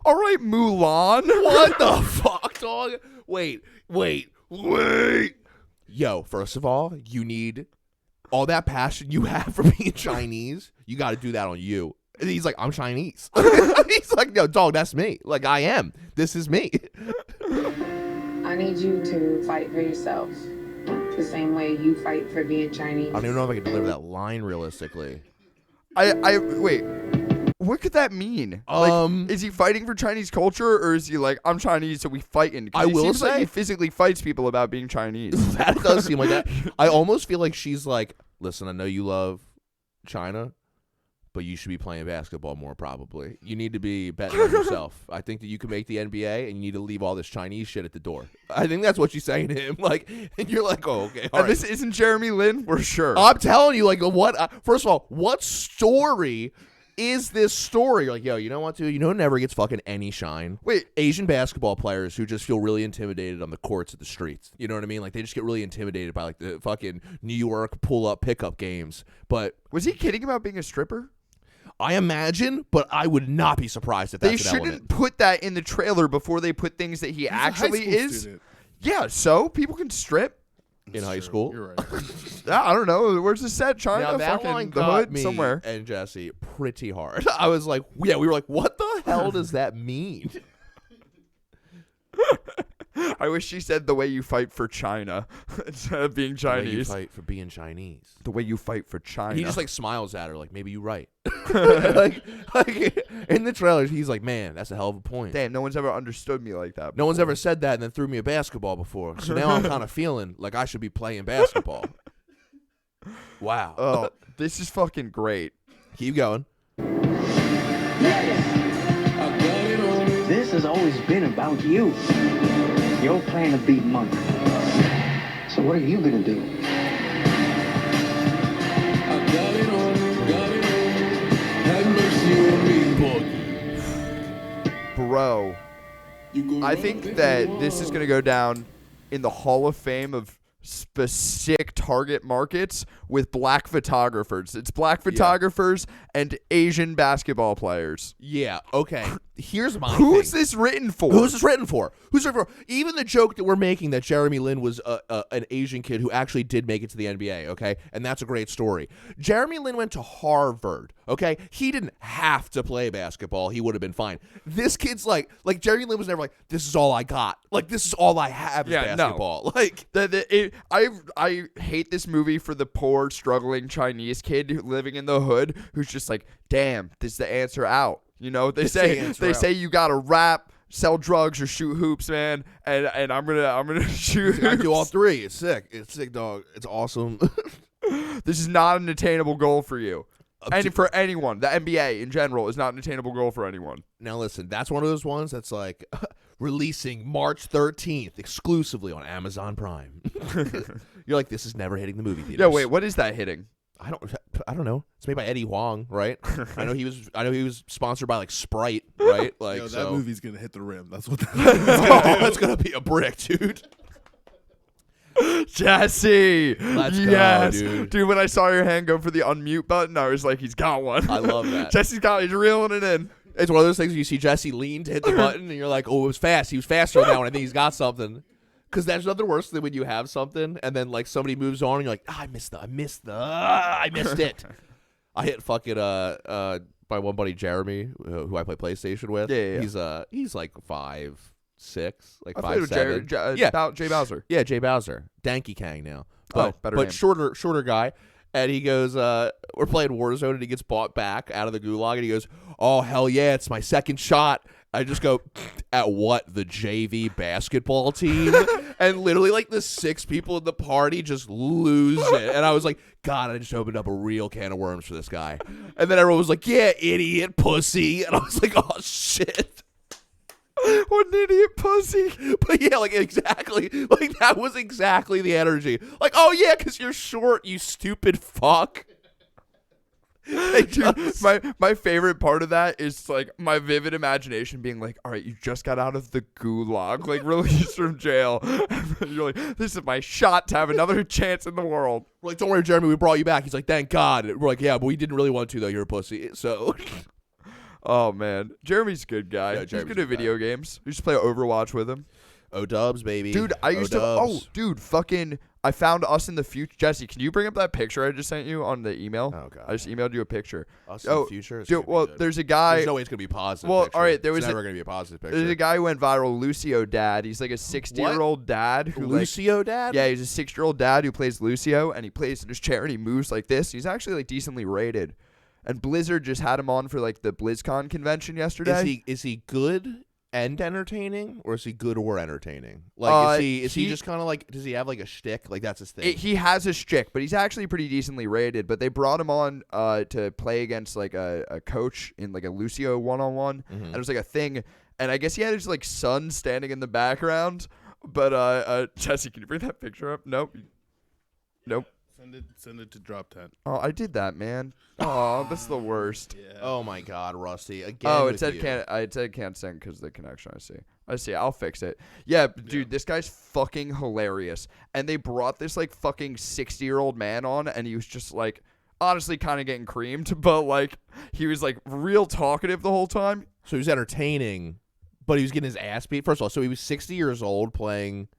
Speaker 3: All right, Mulan.
Speaker 2: What the fuck, dog? Wait. Yo, first of all, you need all that passion you have for being Chinese. You got to do that on you. And he's like, I'm Chinese. He's like, no, dog, that's me. Like, I am. This is me.
Speaker 8: I need you to fight for yourself the same way you fight for being Chinese.
Speaker 2: I don't even know if I can deliver that line realistically.
Speaker 3: I wait. What could that mean? Like, is he fighting for Chinese culture, or is he like, I'm Chinese, so we fighting?
Speaker 2: I will
Speaker 3: seems like
Speaker 2: say-
Speaker 3: he physically fights people about being Chinese.
Speaker 2: That does seem like that. I almost feel like she's like, listen, I know you love China, but you should be playing basketball more probably. You need to be betting on yourself. I think that you can make the NBA, and you need to leave all this Chinese shit at the door. I think that's what she's saying to him. Like, and you're like, oh, okay, all
Speaker 3: And
Speaker 2: right.
Speaker 3: this isn't Jeremy Lin, for sure.
Speaker 2: I'm telling you, like, what? First of all, what story is this story? You're like, yo, you know what, dude? You know, it never gets fucking any shine.
Speaker 3: Wait.
Speaker 2: Asian basketball players who just feel really intimidated on the courts of the streets. You know what I mean? Like, they just get really intimidated by like the fucking New York pull-up pickup games. But
Speaker 3: Was he kidding about being a stripper?
Speaker 2: I imagine, but I would not be surprised if
Speaker 3: They
Speaker 2: that's an
Speaker 3: shouldn't
Speaker 2: element.
Speaker 3: put that in the trailer before they put things that he
Speaker 4: He's a
Speaker 3: actually
Speaker 4: high school
Speaker 3: is.
Speaker 4: student.
Speaker 3: Yeah, so people can strip.
Speaker 2: In high
Speaker 4: True.
Speaker 2: school.
Speaker 4: You're right.
Speaker 3: I don't know. Where's the set? China?
Speaker 2: Now that
Speaker 3: Fucking
Speaker 2: line
Speaker 3: the
Speaker 2: got
Speaker 3: hood
Speaker 2: me
Speaker 3: somewhere.
Speaker 2: and Jesse pretty hard. I was like, yeah, we were like, what the hell does that mean?
Speaker 3: I wish she said the way you fight for China instead of being
Speaker 2: The way you
Speaker 3: Chinese.
Speaker 2: fight for being Chinese.
Speaker 3: The way you fight for China.
Speaker 2: He just like smiles at her, like maybe you're right. like in the trailers, he's like, man, that's a hell of a point.
Speaker 3: Damn, no one's ever understood me like that.
Speaker 2: No one's
Speaker 3: before.
Speaker 2: ever said that and then threw me a basketball before. So now I'm kind of feeling like I should be playing basketball. Wow.
Speaker 3: Oh, this is fucking great.
Speaker 2: Keep going.
Speaker 7: I got it on me.
Speaker 9: This has always been about you. Your plan to beat money. So what are you gonna do?
Speaker 7: I got it on me. Have mercy on me.
Speaker 3: Bro,
Speaker 7: You can
Speaker 3: I
Speaker 7: run
Speaker 3: think
Speaker 7: if
Speaker 3: that
Speaker 7: you
Speaker 3: this is
Speaker 7: want.
Speaker 3: going to go down in the Hall of Fame of specific target markets with black photographers. It's black photographers and Asian basketball players.
Speaker 2: Yeah. Okay. Here's my
Speaker 3: Who's
Speaker 2: thing.
Speaker 3: this written for?
Speaker 2: Who's this written for? Who's written for? Even the joke that we're making that Jeremy Lin was an Asian kid who actually did make it to the NBA, okay? And that's a great story. Jeremy Lin went to Harvard, okay? He didn't have to play basketball. He would have been fine. This kid's like Jeremy Lin was never like, this is all I got. Like, this is all I have is basketball. Like,
Speaker 3: I hate this movie for the poor, struggling Chinese kid living in the hood who's just like, damn, this is the answer out. You know, they say you gotta rap, sell drugs, or shoot hoops, man. And I'm gonna shoot.
Speaker 2: I do all three. It's sick. It's sick, dog. It's awesome.
Speaker 3: This is not an attainable goal for you. And for anyone, the NBA in general is not an attainable goal for anyone.
Speaker 2: Now listen, that's one of those ones that's like releasing March 13th exclusively on Amazon Prime. You're like, this is never hitting the movie theaters.
Speaker 3: Yeah, wait, what is that hitting?
Speaker 2: I don't know. It's made by Eddie Huang, right? I know he was sponsored by like Sprite, right? Like,
Speaker 4: Yo, that
Speaker 2: so
Speaker 4: movie's gonna hit the rim. That's what.
Speaker 2: it's gonna be a brick, dude.
Speaker 3: Jesse,
Speaker 2: Let's go,
Speaker 3: yes,
Speaker 2: dude.
Speaker 3: When I saw your hand go for the unmute button, I was like, he's got one.
Speaker 2: I love that.
Speaker 3: Jesse's reeling it in.
Speaker 2: It's one of those things where you see Jesse lean to hit the button, and you're like, oh, it was fast. He was faster on that one. I think he's got something. Because there's nothing worse than when you have something, and then like somebody moves on, and you're like, I missed it. I hit fucking by one buddy Jeremy, who I play PlayStation with.
Speaker 3: Yeah.
Speaker 2: He's like 5'6", like
Speaker 3: I played with
Speaker 2: 5'7".
Speaker 3: Jay Bowser.
Speaker 2: Yeah, Jay Bowser, Danky Kang now.
Speaker 3: Better
Speaker 2: but
Speaker 3: name.
Speaker 2: shorter guy. And he goes, we're playing Warzone, and he gets bought back out of the gulag, and he goes, oh, hell yeah, it's my second shot. I just go, at what? The JV basketball team? And literally, like, the 6 people in the party just lose it. And I was like, God, I just opened up a real can of worms for this guy. And then everyone was like, yeah, idiot, pussy. And I was like, oh, shit.
Speaker 3: What an idiot pussy.
Speaker 2: But yeah, like, exactly. Like, that was exactly the energy. Like, oh, yeah, because you're short, you stupid fuck.
Speaker 3: Dude, my favorite part of that is like my vivid imagination being like, all right, you just got out of the gulag, like released from jail. And you're like, this is my shot to have another chance in the world.
Speaker 2: We're like, don't worry, Jeremy, we brought you back. He's like, thank God. We're like, yeah, but we didn't really want to, though. You're a pussy. So,
Speaker 3: oh man, Jeremy's a good guy.
Speaker 2: Yeah,
Speaker 3: He's
Speaker 2: Jeremy's
Speaker 3: good
Speaker 2: a
Speaker 3: at
Speaker 2: good
Speaker 3: video games. We used to play Overwatch with him.
Speaker 2: O-dubs, baby.
Speaker 3: Dude, I used to. Oh,
Speaker 2: O-dubs.
Speaker 3: dude, fucking. I found Us in the Future. Jesse, can you bring up that picture I just sent you on the email?
Speaker 2: Oh, God.
Speaker 3: I just emailed you a picture.
Speaker 2: Us in the future? It's
Speaker 3: Dude,
Speaker 2: gonna be
Speaker 3: well,
Speaker 2: good.
Speaker 3: there's a guy.
Speaker 2: There's no way it's going to be a positive
Speaker 3: Well,
Speaker 2: picture.
Speaker 3: all right, there was
Speaker 2: it's never going to be a positive picture.
Speaker 3: There's a guy who went viral, Lucio Dad. He's like a 60-year-old dad. Who
Speaker 2: Lucio Dad?
Speaker 3: Yeah, he's a 6-year-old dad who plays Lucio, and he plays in his chair, and he moves like this. He's actually like decently rated. And Blizzard just had him on for like the BlizzCon convention yesterday.
Speaker 2: Is he good and entertaining, or is he good or entertaining? Like, is he just kind of like, does he have like a shtick? Like, that's his thing.
Speaker 3: He has a shtick, but he's actually pretty decently rated. But they brought him on to play against like a coach in like a Lucio 1-on-1, and it was like a thing. And I guess he had his like son standing in the background. But Jesse, can you bring that picture up? Nope.
Speaker 4: Send it to Droptent.
Speaker 3: Oh, I did that, man. Oh, that's the worst.
Speaker 4: Yeah.
Speaker 2: Oh my God, Rusty! Again.
Speaker 3: Oh,
Speaker 2: with
Speaker 3: it said
Speaker 2: you.
Speaker 3: can't send because of the connection. I see. I'll fix it. Yeah, dude, this guy's fucking hilarious. And they brought this like fucking 60-year-old man on, and he was just like, honestly, kind of getting creamed, but like he was like real talkative the whole time.
Speaker 2: So he was entertaining, but he was getting his ass beat. First of all, so he was 60 years old playing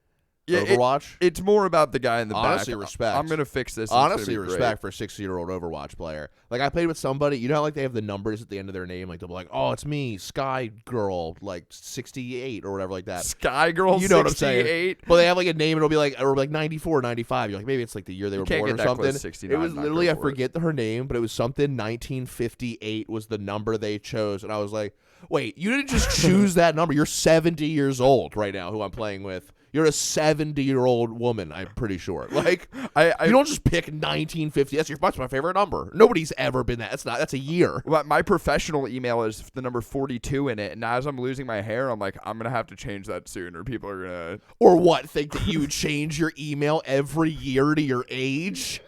Speaker 2: Overwatch.
Speaker 3: It's more about the guy in the
Speaker 2: Honestly,
Speaker 3: back.
Speaker 2: respect.
Speaker 3: I'm gonna fix this.
Speaker 2: Honestly, respect for a 60-year-old Overwatch player. Like, I played with somebody, you know how like they have the numbers at the end of their name? Like, they'll be like, oh, it's me, Sky Girl, like 68 or whatever like that.
Speaker 3: Sky Girl,
Speaker 2: you know
Speaker 3: 68?
Speaker 2: What I'm saying? But they have like a name, and it'll be like, or like 94, 95. You're like, maybe it's like the year they were born or something. It was literally, I forget her name, but it was something 1958 was the number they chose. And I was like, wait, you didn't just choose that number. You're 70 years old right now, who I'm playing with. You're a 70-year-old woman, I'm pretty sure. Like, you don't just pick 1950. That's my favorite number. Nobody's ever been that. That's a year.
Speaker 3: Well, my professional email is the number 42 in it, and as I'm losing my hair, I'm like, I'm gonna have to change that soon, or people are gonna.
Speaker 2: Or what? Think that you would change your email every year to your age?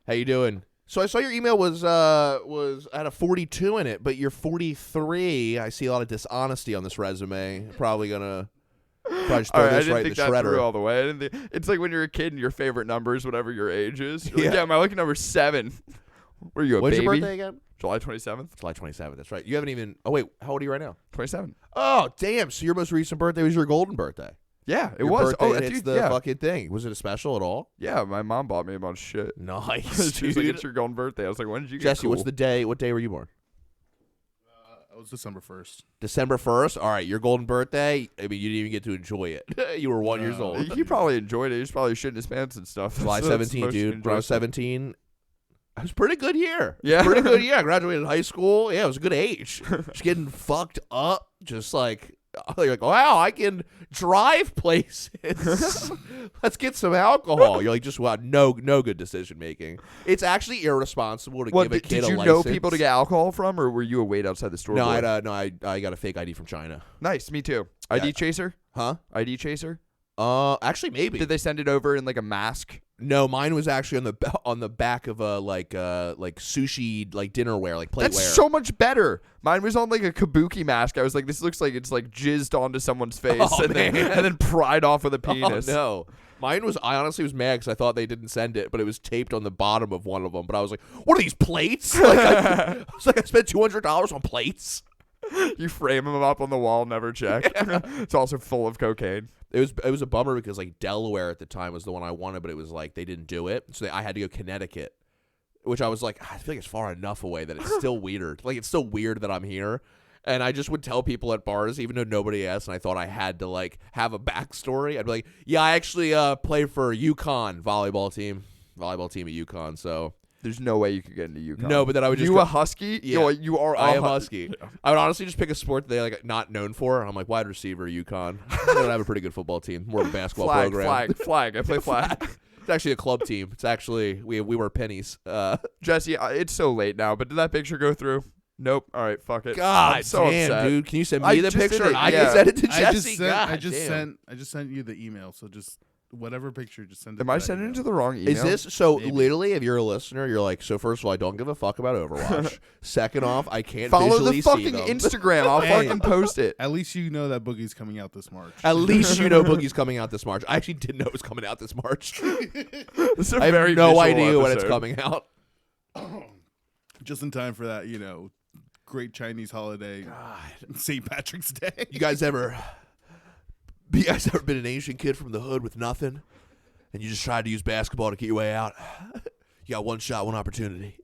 Speaker 2: How you doing? So I saw your email was had a 42 in it, but you're 43. I see a lot of dishonesty on this resume. Probably just throw this right in the shredder.
Speaker 3: All the way. I didn't think, it's like when you're a kid and your favorite number is whatever your age is. You're like, yeah, my lucky number's 7. Were you a
Speaker 2: When's
Speaker 3: baby?
Speaker 2: your birthday again?
Speaker 3: July 27th.
Speaker 2: July 27th. That's right. You haven't even. Oh wait, how old are you right now?
Speaker 3: 27.
Speaker 2: Oh damn! So your most recent birthday was your golden birthday.
Speaker 3: Yeah, it
Speaker 2: Your
Speaker 3: was.
Speaker 2: Birthday,
Speaker 3: Oh,
Speaker 2: and
Speaker 3: dude,
Speaker 2: it's the fucking thing. Was it a special at all?
Speaker 3: Yeah, my mom bought me a bunch of shit.
Speaker 2: Nice.
Speaker 3: She was like, "It's your golden birthday." I was like, "When did you get
Speaker 2: Jesse,
Speaker 3: cool?"
Speaker 2: what's the day? What day were you born?
Speaker 4: It was December 1st.
Speaker 2: December 1st? All right, your golden birthday, I mean, you didn't even get to enjoy it. You were 1 years old.
Speaker 3: He probably enjoyed it. He was probably shitting his pants and stuff.
Speaker 2: July 17, dude. When I was 17, it was a pretty good year.
Speaker 3: Yeah.
Speaker 2: Pretty good year. I graduated high school. Yeah, it was a good age. Just getting fucked up. Just like, you're like, wow, I can drive places. Let's get some alcohol. You're like, just wow, no good decision making. It's actually irresponsible to give a kid a license.
Speaker 3: Did you know people to get alcohol from, or were you a wait outside the store?
Speaker 2: No, I got a fake ID from China.
Speaker 3: Nice, me too. ID chaser?
Speaker 2: Huh?
Speaker 3: ID chaser?
Speaker 2: Actually, maybe.
Speaker 3: Did they send it over in like a mask?
Speaker 2: No, mine was actually on the back of a like sushi like dinnerware, like plateware.
Speaker 3: That's so much better. Mine was on like a kabuki mask. I was like, this looks like it's like jizzed onto someone's face and then pried off with a penis.
Speaker 2: Oh, no. Mine was, I honestly was mad because I thought they didn't send it, but it was taped on the bottom of one of them. But I was like, what are these plates? Like, I spent $200 on plates.
Speaker 3: You frame them up on the wall, never check. Yeah. It's also full of cocaine.
Speaker 2: It was a bummer because like Delaware at the time was the one I wanted, but it was like they didn't do it, so I had to go Connecticut, which I was like, I feel like it's far enough away that it's still weird. Like it's still weird that I'm here, and I just would tell people at bars, even though nobody asked, and I thought I had to like have a backstory. I'd be like, yeah, I actually played for UConn volleyball team at UConn, so.
Speaker 3: There's no way you could get into UConn.
Speaker 2: No, but then I would just
Speaker 3: a Husky?
Speaker 2: Yeah,
Speaker 3: you are.
Speaker 2: I am Husky. I would honestly just pick a sport that they like not known for. I'm like wide receiver, UConn. They don't have a pretty good football team. More of a basketball program.
Speaker 3: Flag. I play flag.
Speaker 2: It's actually a club team. It's actually we wear pennies.
Speaker 3: Jesse, it's so late now, but did that picture go through? Nope. All right, fuck it.
Speaker 2: God
Speaker 3: I'm so
Speaker 2: damn,
Speaker 3: upset.
Speaker 2: dude. Can you send me the picture?
Speaker 3: And
Speaker 2: I can send it to Jesse.
Speaker 4: I just sent you the email. So just whatever picture, just send it.
Speaker 3: Am I sending it to the wrong email?
Speaker 2: Is this so? Literally, if you're a listener, you're like, so first of all, I don't give a fuck about Overwatch. Second off, I can't
Speaker 3: follow
Speaker 2: visually
Speaker 3: the fucking
Speaker 2: see them.
Speaker 3: Instagram. I'll fucking post it.
Speaker 4: At least you know that Boogie's coming out this March.
Speaker 2: At least you know Boogie's coming out this March. I actually didn't know it was coming out this March.
Speaker 3: This is a
Speaker 2: I
Speaker 3: very
Speaker 2: have no
Speaker 3: visual
Speaker 2: idea when it's
Speaker 3: episode.
Speaker 2: coming out.
Speaker 4: Just in time for that, great Chinese holiday,
Speaker 2: God.
Speaker 4: St. Patrick's Day.
Speaker 2: You guys ever been an Asian kid from the hood with nothing, and you just tried to use basketball to get your way out? You got one shot, one opportunity.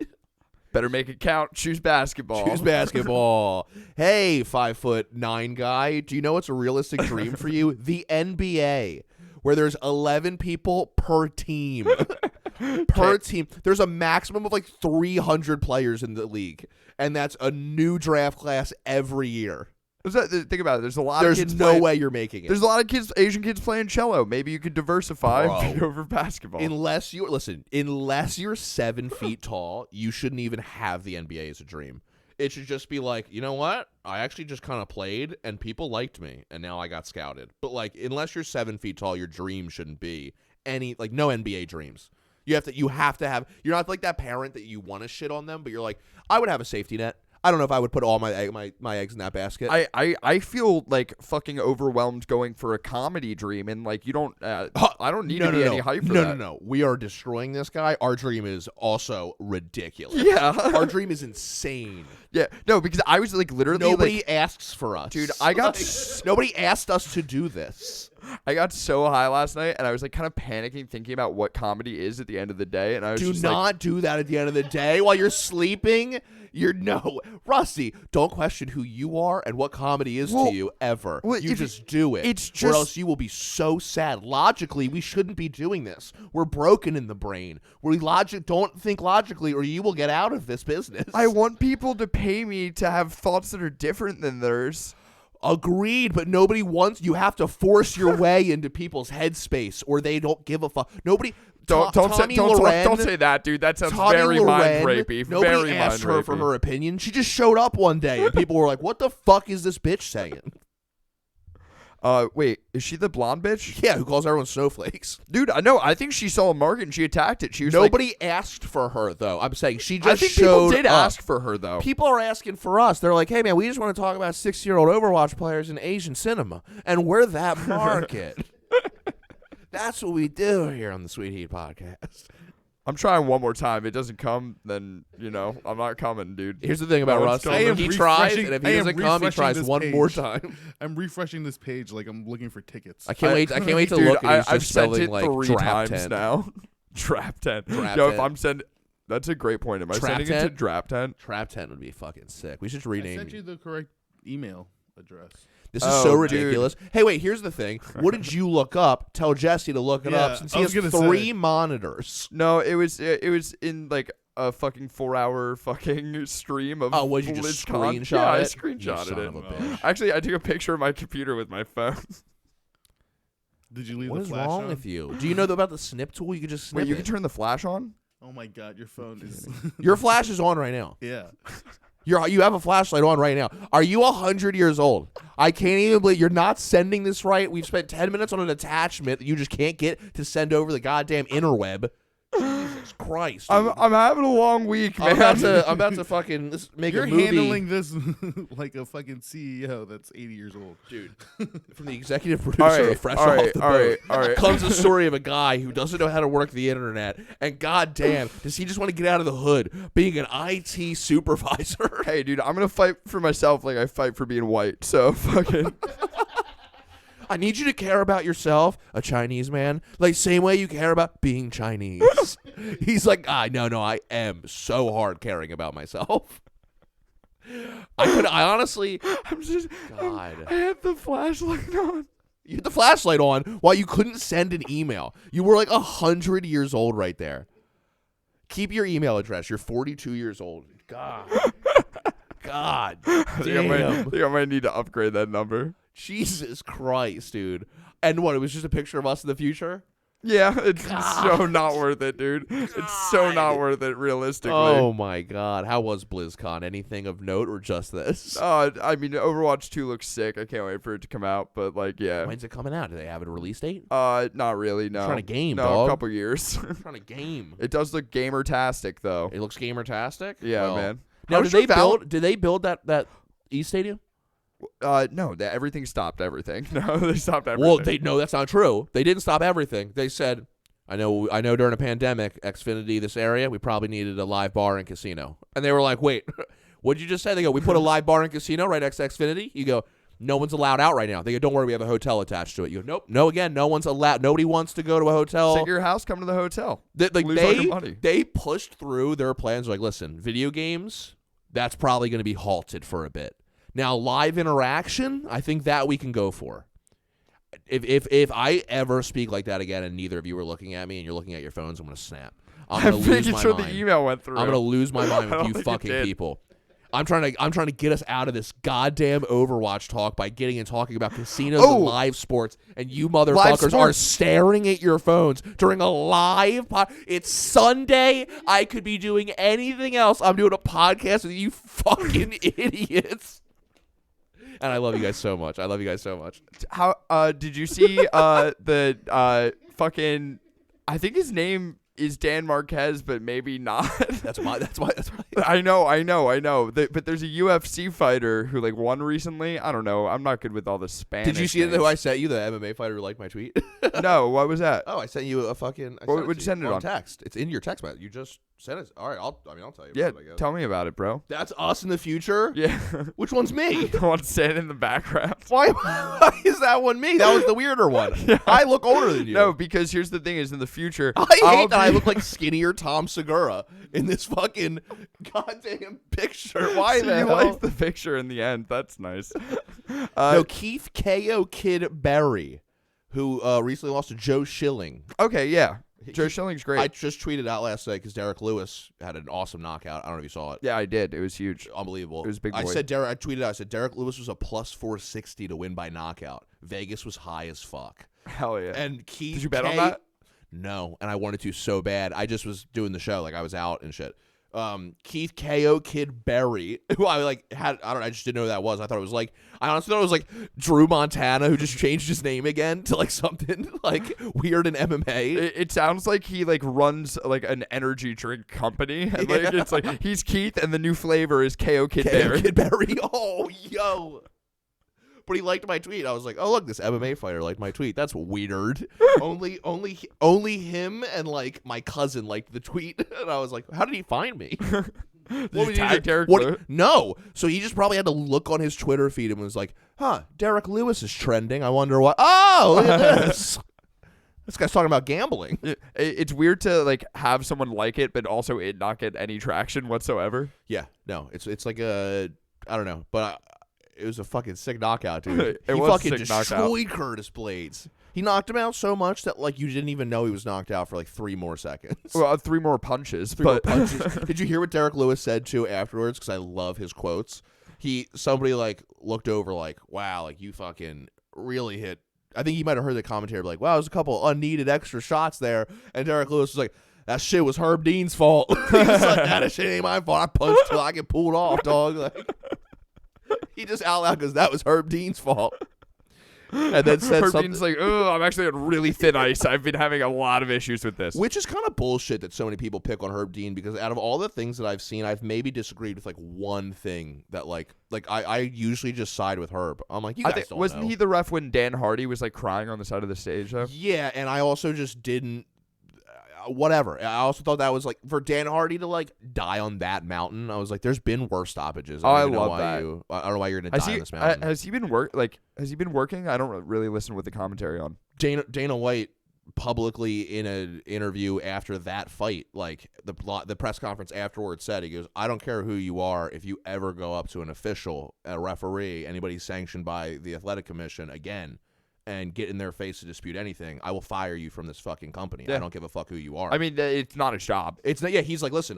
Speaker 3: Better make it count. Choose basketball.
Speaker 2: Choose basketball. Hey, 5'9" guy, do you know what's a realistic dream for you? The NBA, where there's 11 people per team. Per team. There's a maximum of like 300 players in the league, and that's a new draft class every year.
Speaker 3: Think about it. There's a lot
Speaker 2: There's
Speaker 3: of kids
Speaker 2: no way you're making it.
Speaker 3: There's a lot of Asian kids playing cello. Maybe you could diversify over basketball.
Speaker 2: Unless you're 7 feet tall, you shouldn't even have the NBA as a dream. It should just be like, you know what? I actually just kind of played, and people liked me, and now I got scouted. But like, unless you're 7 feet tall, your dream shouldn't be no NBA dreams. You have to have. You're not like that parent that you want to shit on them, but you're like, I would have a safety net. I don't know if I would put all my eggs in that basket.
Speaker 3: I feel like fucking overwhelmed going for a comedy dream, and like you don't. I don't need to be any hype for that.
Speaker 2: No. We are destroying this guy. Our dream is also ridiculous.
Speaker 3: Yeah,
Speaker 2: our dream is insane.
Speaker 3: Yeah, no, because I was like literally
Speaker 2: nobody asks for us,
Speaker 3: dude. I got
Speaker 2: nobody asked us to do this.
Speaker 3: I got so high last night, and I was like kind of panicking, thinking about what comedy is at the end of the day, and I was
Speaker 2: do not do that at the end of the day while you're sleeping. Rusty, don't question who you are and what comedy is to you ever. You just do it. Or else you will be so sad. Logically, we shouldn't be doing this. We're broken in the brain. Don't think logically, or you will get out of this business.
Speaker 3: I want people to pay me to have thoughts that are different than theirs.
Speaker 2: Agreed, but nobody wants. You have to force your way into people's headspace, or they don't give a fuck. Nobody.
Speaker 3: Don't say that, dude. That sounds very mind rapey.
Speaker 2: Nobody asked her for her opinion. She just showed up one day, and people were like, "What the fuck is this bitch saying?"
Speaker 3: Wait, is she the blonde bitch?
Speaker 2: Yeah, who calls everyone snowflakes?
Speaker 3: Dude, I know. I think she saw a market and she attacked it. She was
Speaker 2: nobody asked for her though. I'm saying she just.
Speaker 3: I think people did ask for her though.
Speaker 2: People are asking for us. They're like, "Hey man, we just want to talk about 6-year-old Overwatch players in Asian cinema, and we're that market." That's what we do here on the Sweet Heat podcast.
Speaker 3: I'm trying one more time. If it doesn't come, then, I'm not coming, dude.
Speaker 2: Here's the thing about Russ. He tries, and if he doesn't come, he tries one more time.
Speaker 4: I'm refreshing this page like I'm looking for tickets.
Speaker 2: I can't wait to
Speaker 3: dude,
Speaker 2: look at
Speaker 3: I've sent it
Speaker 2: like
Speaker 3: 3 times now. Droptent. Yo, if I'm sending... That's a great point. Am I sending it to Droptent?
Speaker 2: Droptent would be fucking sick. We should rename it.
Speaker 4: I sent you the correct email address.
Speaker 2: This is so ridiculous. Dude. Hey, wait, here's the thing. What did you look up? Tell Jesse to look it up since he has 3 monitors.
Speaker 3: No, it was in like a fucking 4-hour fucking stream of
Speaker 2: would you just screenshot it?
Speaker 3: Yeah, I screenshotted it. Actually, I took a picture of my computer with my phone.
Speaker 4: Did you leave
Speaker 2: the
Speaker 4: flash on?
Speaker 2: What is wrong with you? Do you know about the snip tool? You could just snip
Speaker 3: Wait, you can turn the flash on?
Speaker 4: Oh my god, your phone is...
Speaker 2: Your flash is on right now.
Speaker 4: Yeah.
Speaker 2: You have a flashlight on right now. Are you 100 years old? I can't even believe you're not sending this right. We've spent 10 minutes on an attachment that you just can't get to send over the goddamn interweb. Jesus Christ. Dude.
Speaker 3: I'm having a long week, man.
Speaker 2: I'm about to fucking make
Speaker 4: You're
Speaker 2: a movie.
Speaker 4: handling this like a fucking CEO that's 80 years old.
Speaker 2: Dude, from the executive producer of Fresh Off the Boat comes a story of a guy who doesn't know how to work the internet, and goddamn, does he just want to get out of the hood being an IT supervisor?
Speaker 3: Hey, dude, I'm gonna fight for myself like I fight for being white. So fucking.
Speaker 2: I need you to care about yourself, a Chinese man, like same way you care about being Chinese. He's like, no, I am so hard caring about myself. I honestly, God.
Speaker 3: I had the flashlight on.
Speaker 2: You had the flashlight on while you couldn't send an email. You were like 100 years old right there. Keep your email address. You're 42 years old. God. God damn.
Speaker 3: I think I might need to upgrade that number.
Speaker 2: Jesus Christ, dude. And what, it was just a picture of us in the future?
Speaker 3: Yeah, it's so not worth it, dude. It's so not worth it, realistically.
Speaker 2: Oh, my God. How was BlizzCon? Anything of note or just this?
Speaker 3: I mean, Overwatch 2 looks sick. I can't wait for it to come out, but, like, yeah.
Speaker 2: When's it coming out? Do they have a release date?
Speaker 3: Not really, no.
Speaker 2: I'm trying to game,
Speaker 3: no,
Speaker 2: dog.
Speaker 3: a couple years.
Speaker 2: I'm trying to game.
Speaker 3: It does look gamer-tastic, though.
Speaker 2: It looks gamer-tastic?
Speaker 3: Yeah,
Speaker 2: well,
Speaker 3: man.
Speaker 2: Now, did they build that E-Stadium?
Speaker 3: No, everything stopped everything. No, they stopped everything.
Speaker 2: Well, no, that's not true. They didn't stop everything. They said, I know during a pandemic, Xfinity, this area, we probably needed a live bar and casino. And they were like, wait, what'd you just say? They go, we put a live bar and casino right next to Xfinity? You go, no one's allowed out right now. They go, don't worry, we have a hotel attached to it. You go, nope, no, again, no one's allowed. Nobody wants to go to a hotel.
Speaker 3: Sit at your house, come to the hotel.
Speaker 2: Lose
Speaker 3: all your money.
Speaker 2: They pushed through their plans. Like, listen, video games, that's probably going to be halted for a bit. Now, live interaction, I think that we can go for. If I ever speak like that again and neither of you are looking at me and you're looking at your phones, I'm going to snap. I'm going to lose my mind.
Speaker 3: The email went through.
Speaker 2: I'm going to lose my mind with you fucking people. I'm trying to get us out of this goddamn Overwatch talk by getting and talking about casinos and live sports, and you motherfuckers are staring at your phones during a live It's Sunday. I could be doing anything else. I'm doing a podcast with you fucking idiots. And I love you guys so much.
Speaker 3: How did you see the fucking? I think his name is Dan Marquez, but maybe not.
Speaker 2: That's why.
Speaker 3: I know. But there's a UFC fighter who like won recently. I don't know. I'm not good with all the Spanish.
Speaker 2: Did you see who I sent you? The MMA fighter who liked my tweet?
Speaker 3: No. What was that?
Speaker 2: Oh, I sent you a fucking.
Speaker 3: What would you send it on?
Speaker 2: Text. It's in your text message. You just sent it. All right. I'll tell you.
Speaker 3: Yeah.
Speaker 2: About it, I guess.
Speaker 3: Tell me about it, bro.
Speaker 2: That's us in the future.
Speaker 3: Yeah.
Speaker 2: Which one's me?
Speaker 3: The one standing in the background.
Speaker 2: Why is that one me? That was the weirder one. Yeah. I look older than you.
Speaker 3: No, because here's the thing: is in the future,
Speaker 2: I hate that I look like skinnier Tom Segura in this fucking goddamn picture. Why
Speaker 3: so
Speaker 2: the
Speaker 3: you
Speaker 2: hell?
Speaker 3: like the picture in the end? That's nice.
Speaker 2: No, Keith K.O. Kid Berry, who recently lost to Joe Schilling.
Speaker 3: Okay, yeah. Joe Schilling's great.
Speaker 2: I just tweeted out last night because Derek Lewis had an awesome knockout. I don't know if you saw it.
Speaker 3: Yeah, I did. It was huge.
Speaker 2: Unbelievable.
Speaker 3: It was big boy.
Speaker 2: I tweeted out, I said Derek Lewis was a plus 460 to win by knockout. Vegas was high as fuck.
Speaker 3: Hell yeah.
Speaker 2: And Keith
Speaker 3: Did you bet on that?
Speaker 2: No, and I wanted to so bad. I just was doing the show. Like, I was out and shit. Keith K.O. Kid Berry, who I just didn't know who that was. I honestly thought it was like Drew Montana, who just changed his name again to like something like weird in MMA.
Speaker 3: It sounds like he like runs like an energy drink company. And, like, it's like he's Keith and the new flavor is K.O. Kid Berry.
Speaker 2: Kid Berry. Oh, yo. But he liked my tweet. I was like, oh, look, this MMA fighter liked my tweet. That's weird. only him and like my cousin liked the tweet. And I was like, how did he find me? No. So he just probably had to look on his Twitter feed and was like, Derek Lewis is trending. I wonder what. Oh, look at this. This guy's talking about gambling.
Speaker 3: It's weird to like have someone like it, but also it not get any traction whatsoever.
Speaker 2: Yeah. No, it's like a, I don't know, but it was a fucking sick knockout, dude.
Speaker 3: He
Speaker 2: fucking destroyed Curtis Blades. He knocked him out so much that like you didn't even know he was knocked out for like 3 more seconds.
Speaker 3: Well, 3 more punches.
Speaker 2: More punches. Did you hear what Derek Lewis said too afterwards? Because I love his quotes. Somebody like looked over like, wow, like you fucking really hit. I think he might have heard the commentary like, wow, there's a couple unneeded extra shots there. And Derek Lewis was like, that shit was Herb Dean's fault. He's like, that shit ain't my fault. I punched till I get pulled off, dog. Like, He just out loud goes, that was Herb Dean's fault. And then said
Speaker 3: Herb
Speaker 2: something.
Speaker 3: Dean's like, oh, I'm actually on really thin ice. I've been having a lot of issues with this.
Speaker 2: Which is kind of bullshit that so many people pick on Herb Dean, because out of all the things that I've seen, I've maybe disagreed with like one thing that like I usually just side with Herb. I'm like, you guys don't
Speaker 3: wasn't
Speaker 2: know.
Speaker 3: he the ref when Dan Hardy was like crying on the side of the stage though?
Speaker 2: Yeah, and I also just didn't. Whatever. I also thought that was like for Dan Hardy to like die on that mountain. I was like, there's been worse stoppages.
Speaker 3: I
Speaker 2: don't know
Speaker 3: love
Speaker 2: why
Speaker 3: that.
Speaker 2: I don't know why you're gonna die on this mountain.
Speaker 3: Has he been Has he been working? I don't really listen with the commentary on.
Speaker 2: Dana White publicly in an interview after that fight, like the press conference afterwards, said, he goes, I don't care who you are, if you ever go up to an official, a referee, anybody sanctioned by the athletic commission again, and get in their face to dispute anything, I will fire you from this fucking company.
Speaker 3: Yeah.
Speaker 2: I don't give a fuck who you are.
Speaker 3: I mean, it's not his job.
Speaker 2: It's not. Yeah, he's like, listen,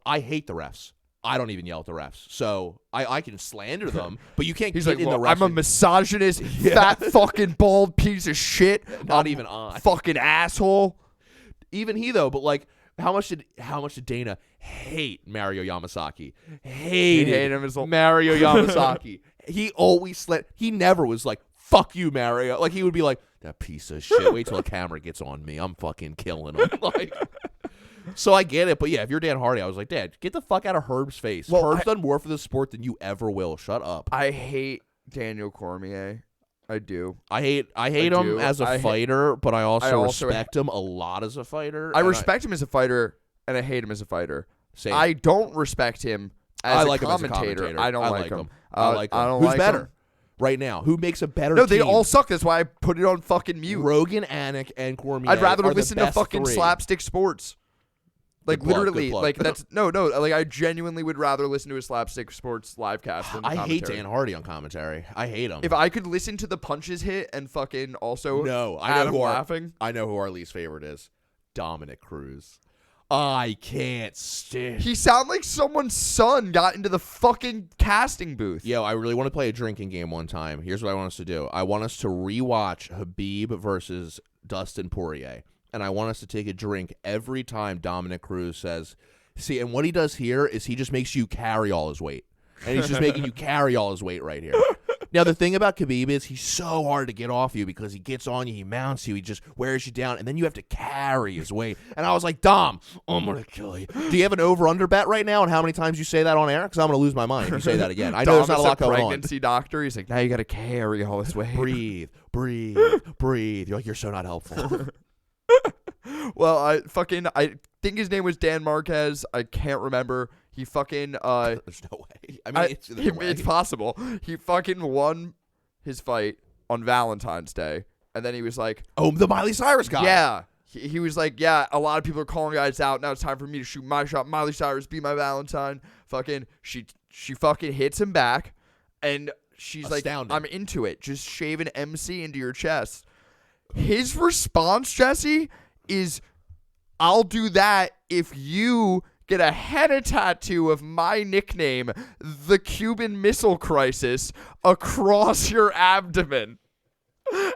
Speaker 2: I hate the refs. I don't even yell at the refs, so I can slander them, but you can't
Speaker 3: He's
Speaker 2: get
Speaker 3: like,
Speaker 2: in
Speaker 3: well,
Speaker 2: the refs.
Speaker 3: I'm a misogynist, fat fucking bald piece of shit.
Speaker 2: Not even on.
Speaker 3: Fucking asshole.
Speaker 2: Even he though, but like, how much did Dana hate Mario Yamasaki? Hated
Speaker 3: him as well.
Speaker 2: Mario Yamasaki. He always he never was like, fuck you, Mario. Like, he would be like, that piece of shit. Wait till the camera gets on me. I'm fucking killing him. Like, so I get it. But yeah, if you're Dan Hardy, I was like, Dad, get the fuck out of Herb's face.
Speaker 3: Well,
Speaker 2: Herb's done more for the sport than you ever will. Shut up.
Speaker 3: I hate Daniel Cormier. I do.
Speaker 2: I hate him as a fighter, but I also respect him a lot as a fighter.
Speaker 3: I respect him as a fighter, and I hate him as a fighter.
Speaker 2: Same.
Speaker 3: I don't respect him as, a commentator. I don't like him.
Speaker 2: I like him.
Speaker 3: I don't
Speaker 2: Who's
Speaker 3: like
Speaker 2: better
Speaker 3: him.
Speaker 2: right now? Who makes a better
Speaker 3: No,
Speaker 2: team?
Speaker 3: they all suck. That's why I put it on fucking mute.
Speaker 2: Rogan, Anik, and Cormier.
Speaker 3: I'd rather
Speaker 2: are the
Speaker 3: listen to
Speaker 2: best
Speaker 3: fucking
Speaker 2: three.
Speaker 3: slapstick sports. Like,
Speaker 2: Good plug,
Speaker 3: literally,
Speaker 2: good plug.
Speaker 3: like, that's no, like, I genuinely would rather listen to a slapstick sports live cast than the
Speaker 2: I hate
Speaker 3: commentary.
Speaker 2: Dan Hardy on commentary. I hate him.
Speaker 3: If I could listen to the punches hit and fucking also
Speaker 2: No, I
Speaker 3: add
Speaker 2: know
Speaker 3: him
Speaker 2: who
Speaker 3: laughing.
Speaker 2: I know who our least favorite is. Dominic Cruz. I can't stand.
Speaker 3: He sound like someone's son got into the fucking casting booth.
Speaker 2: Yo, I really want to play a drinking game one time. Here's what I want us to do. I want us to rewatch Habib versus Dustin Poirier. And I want us to take a drink every time Dominic Cruz says, see, and what he does here is he just makes you carry all his weight. And he's just making you carry all his weight right here. Now, the thing about Khabib is he's so hard to get off you because he gets on you, he mounts you, he just wears you down, and then you have to carry his weight. And I was like, Dom, I'm going to kill you. Do you have an over-under bet right now on how many times you say that on air? Because I'm going to lose my mind if you say that again. I know there's not a lot going on.
Speaker 3: Pregnancy doctor. He's like, now you got to carry all this weight.
Speaker 2: Breathe. You're like, you're so not helpful.
Speaker 3: Well, I think his name was Dan Marquez. I can't remember. He fucking
Speaker 2: There's no way. I mean,
Speaker 3: it's possible. He fucking won his fight on Valentine's Day, and then he was like,
Speaker 2: oh, the Miley Cyrus guy.
Speaker 3: yeah. He was like, yeah, a lot of people are calling guys out. Now it's time for me to shoot my shot. Miley Cyrus, be my Valentine. Fucking, she fucking hits him back, and she's
Speaker 2: Astounding.
Speaker 3: like, I'm into it. Just shave an MC into your chest. His response, Jesse, is, I'll do that if you get a henna tattoo of my nickname, the Cuban Missile Crisis, across your abdomen.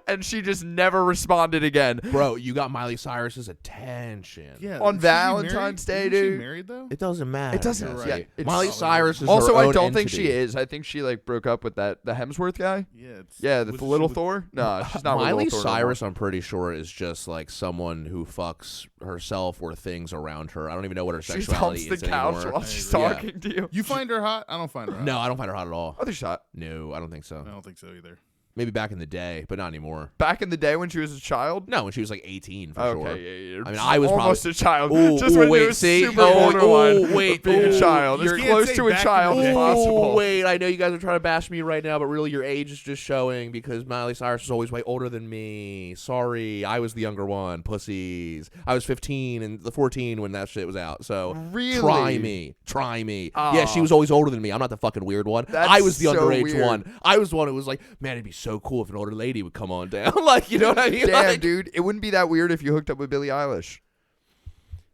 Speaker 3: And she just never responded again.
Speaker 2: Bro, you got Miley Cyrus's attention.
Speaker 4: Yeah,
Speaker 3: On
Speaker 4: isn't she
Speaker 3: Valentine's
Speaker 4: married?
Speaker 3: Day,
Speaker 4: Isn't she
Speaker 3: dude.
Speaker 4: married though?
Speaker 2: It doesn't matter.
Speaker 3: It doesn't.
Speaker 2: Jesse.
Speaker 3: Yeah, it's-
Speaker 2: Miley Cyrus is
Speaker 3: Also,
Speaker 2: her
Speaker 3: I
Speaker 2: own
Speaker 3: don't think she
Speaker 2: entity.
Speaker 3: is. I think she like broke up with the Hemsworth guy.
Speaker 4: Yeah.
Speaker 3: Yeah, the
Speaker 4: was
Speaker 3: little
Speaker 4: she with-
Speaker 3: Thor. No, she's not with
Speaker 2: Miley
Speaker 3: little Thor no more.
Speaker 2: Cyrus, I'm pretty sure, is just like someone who fucks herself or things around her. I don't even know what her
Speaker 3: She
Speaker 2: sexuality
Speaker 3: humps the
Speaker 2: is
Speaker 3: couch
Speaker 2: anymore.
Speaker 3: while she's
Speaker 2: Yeah.
Speaker 3: talking to you.
Speaker 4: You find her hot? I don't find her hot.
Speaker 2: No, I don't find her hot at all.
Speaker 3: Other shot.
Speaker 2: No, I don't think so.
Speaker 4: I don't think so either.
Speaker 2: Maybe back in the day, but not anymore.
Speaker 3: Back in the day when she was a child.
Speaker 2: No, when she was like 18 for
Speaker 3: Okay,
Speaker 2: sure.
Speaker 3: yeah.
Speaker 2: I mean, I was
Speaker 3: almost
Speaker 2: probably
Speaker 3: a child.
Speaker 2: Ooh,
Speaker 3: Just
Speaker 2: ooh,
Speaker 3: when
Speaker 2: wait,
Speaker 3: you were
Speaker 2: see?
Speaker 3: super
Speaker 2: Oh,
Speaker 3: borderline
Speaker 2: ooh, wait,
Speaker 3: of being a
Speaker 2: ooh,
Speaker 3: child. As
Speaker 4: you can't
Speaker 3: close
Speaker 4: say
Speaker 3: to a
Speaker 4: back in
Speaker 3: child
Speaker 4: the
Speaker 3: as
Speaker 4: day.
Speaker 3: possible.
Speaker 2: Wait, I know you guys are trying to bash me right now, but really your age is just showing because Miley Cyrus is always way older than me. Sorry, I was the younger one. Pussies. I was 15 and the 14 when that shit was out. So
Speaker 3: Really?
Speaker 2: Try me.
Speaker 3: Aw.
Speaker 2: Yeah, she was always older than me. I'm not the fucking weird one.
Speaker 3: That's
Speaker 2: I was the
Speaker 3: so
Speaker 2: underage
Speaker 3: weird.
Speaker 2: one. I was the one who was like, man, it'd be so cool if an older lady would come on down. Like, you know what I mean?
Speaker 3: Damn,
Speaker 2: Like,
Speaker 3: dude. It wouldn't be that weird if you hooked up with Billie Eilish.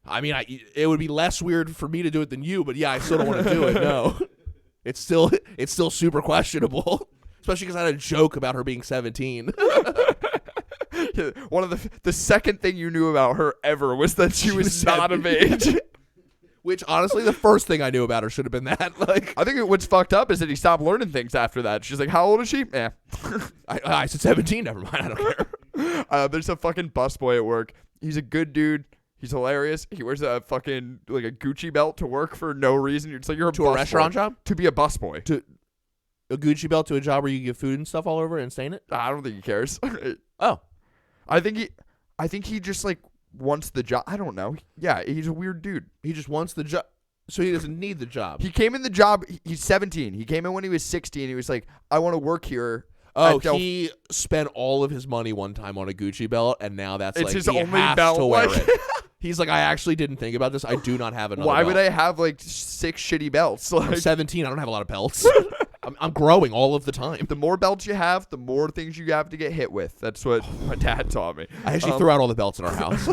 Speaker 2: I mean, it would be less weird for me to do it than you, but yeah, I still don't want to do it. No, it's still super questionable, especially because I had a joke about her being 17.
Speaker 3: One of the second thing you knew about her ever was that she was not of age.
Speaker 2: Which, honestly, the first thing I knew about her should have been that. Like,
Speaker 3: I think what's fucked up is that he stopped learning things after that. She's like, how old is she? Eh.
Speaker 2: I said 17. Never mind. I don't care.
Speaker 3: There's a fucking busboy at work. He's a good dude. He's hilarious. He wears a fucking like a Gucci belt to work for no reason. It's like you're
Speaker 2: To a restaurant job?
Speaker 3: To be a busboy.
Speaker 2: To a Gucci belt to a job where you give food and stuff all over it and stain it?
Speaker 3: I don't think he cares.
Speaker 2: Oh.
Speaker 3: I think he just like wants the job. I don't know. Yeah, he's a weird dude.
Speaker 2: He just wants the job. So he doesn't need the job.
Speaker 3: He came in the job. He's 17. He came in when he was 16. He was like, I want to work here.
Speaker 2: Oh, he spent all of his money one time on a Gucci belt, and now that's
Speaker 3: it's
Speaker 2: like
Speaker 3: his
Speaker 2: he
Speaker 3: only
Speaker 2: has
Speaker 3: belt.
Speaker 2: to wear it. He's like, I actually didn't think about this. I do not have another
Speaker 3: Why
Speaker 2: belt.
Speaker 3: would I have like 6 shitty belts?
Speaker 2: I'm
Speaker 3: Like,
Speaker 2: 17. I don't have a lot of belts. I'm growing all of the time.
Speaker 3: the more belts you have, the more things you have to get hit with. That's what my dad taught me.
Speaker 2: I actually threw out all the belts in our house.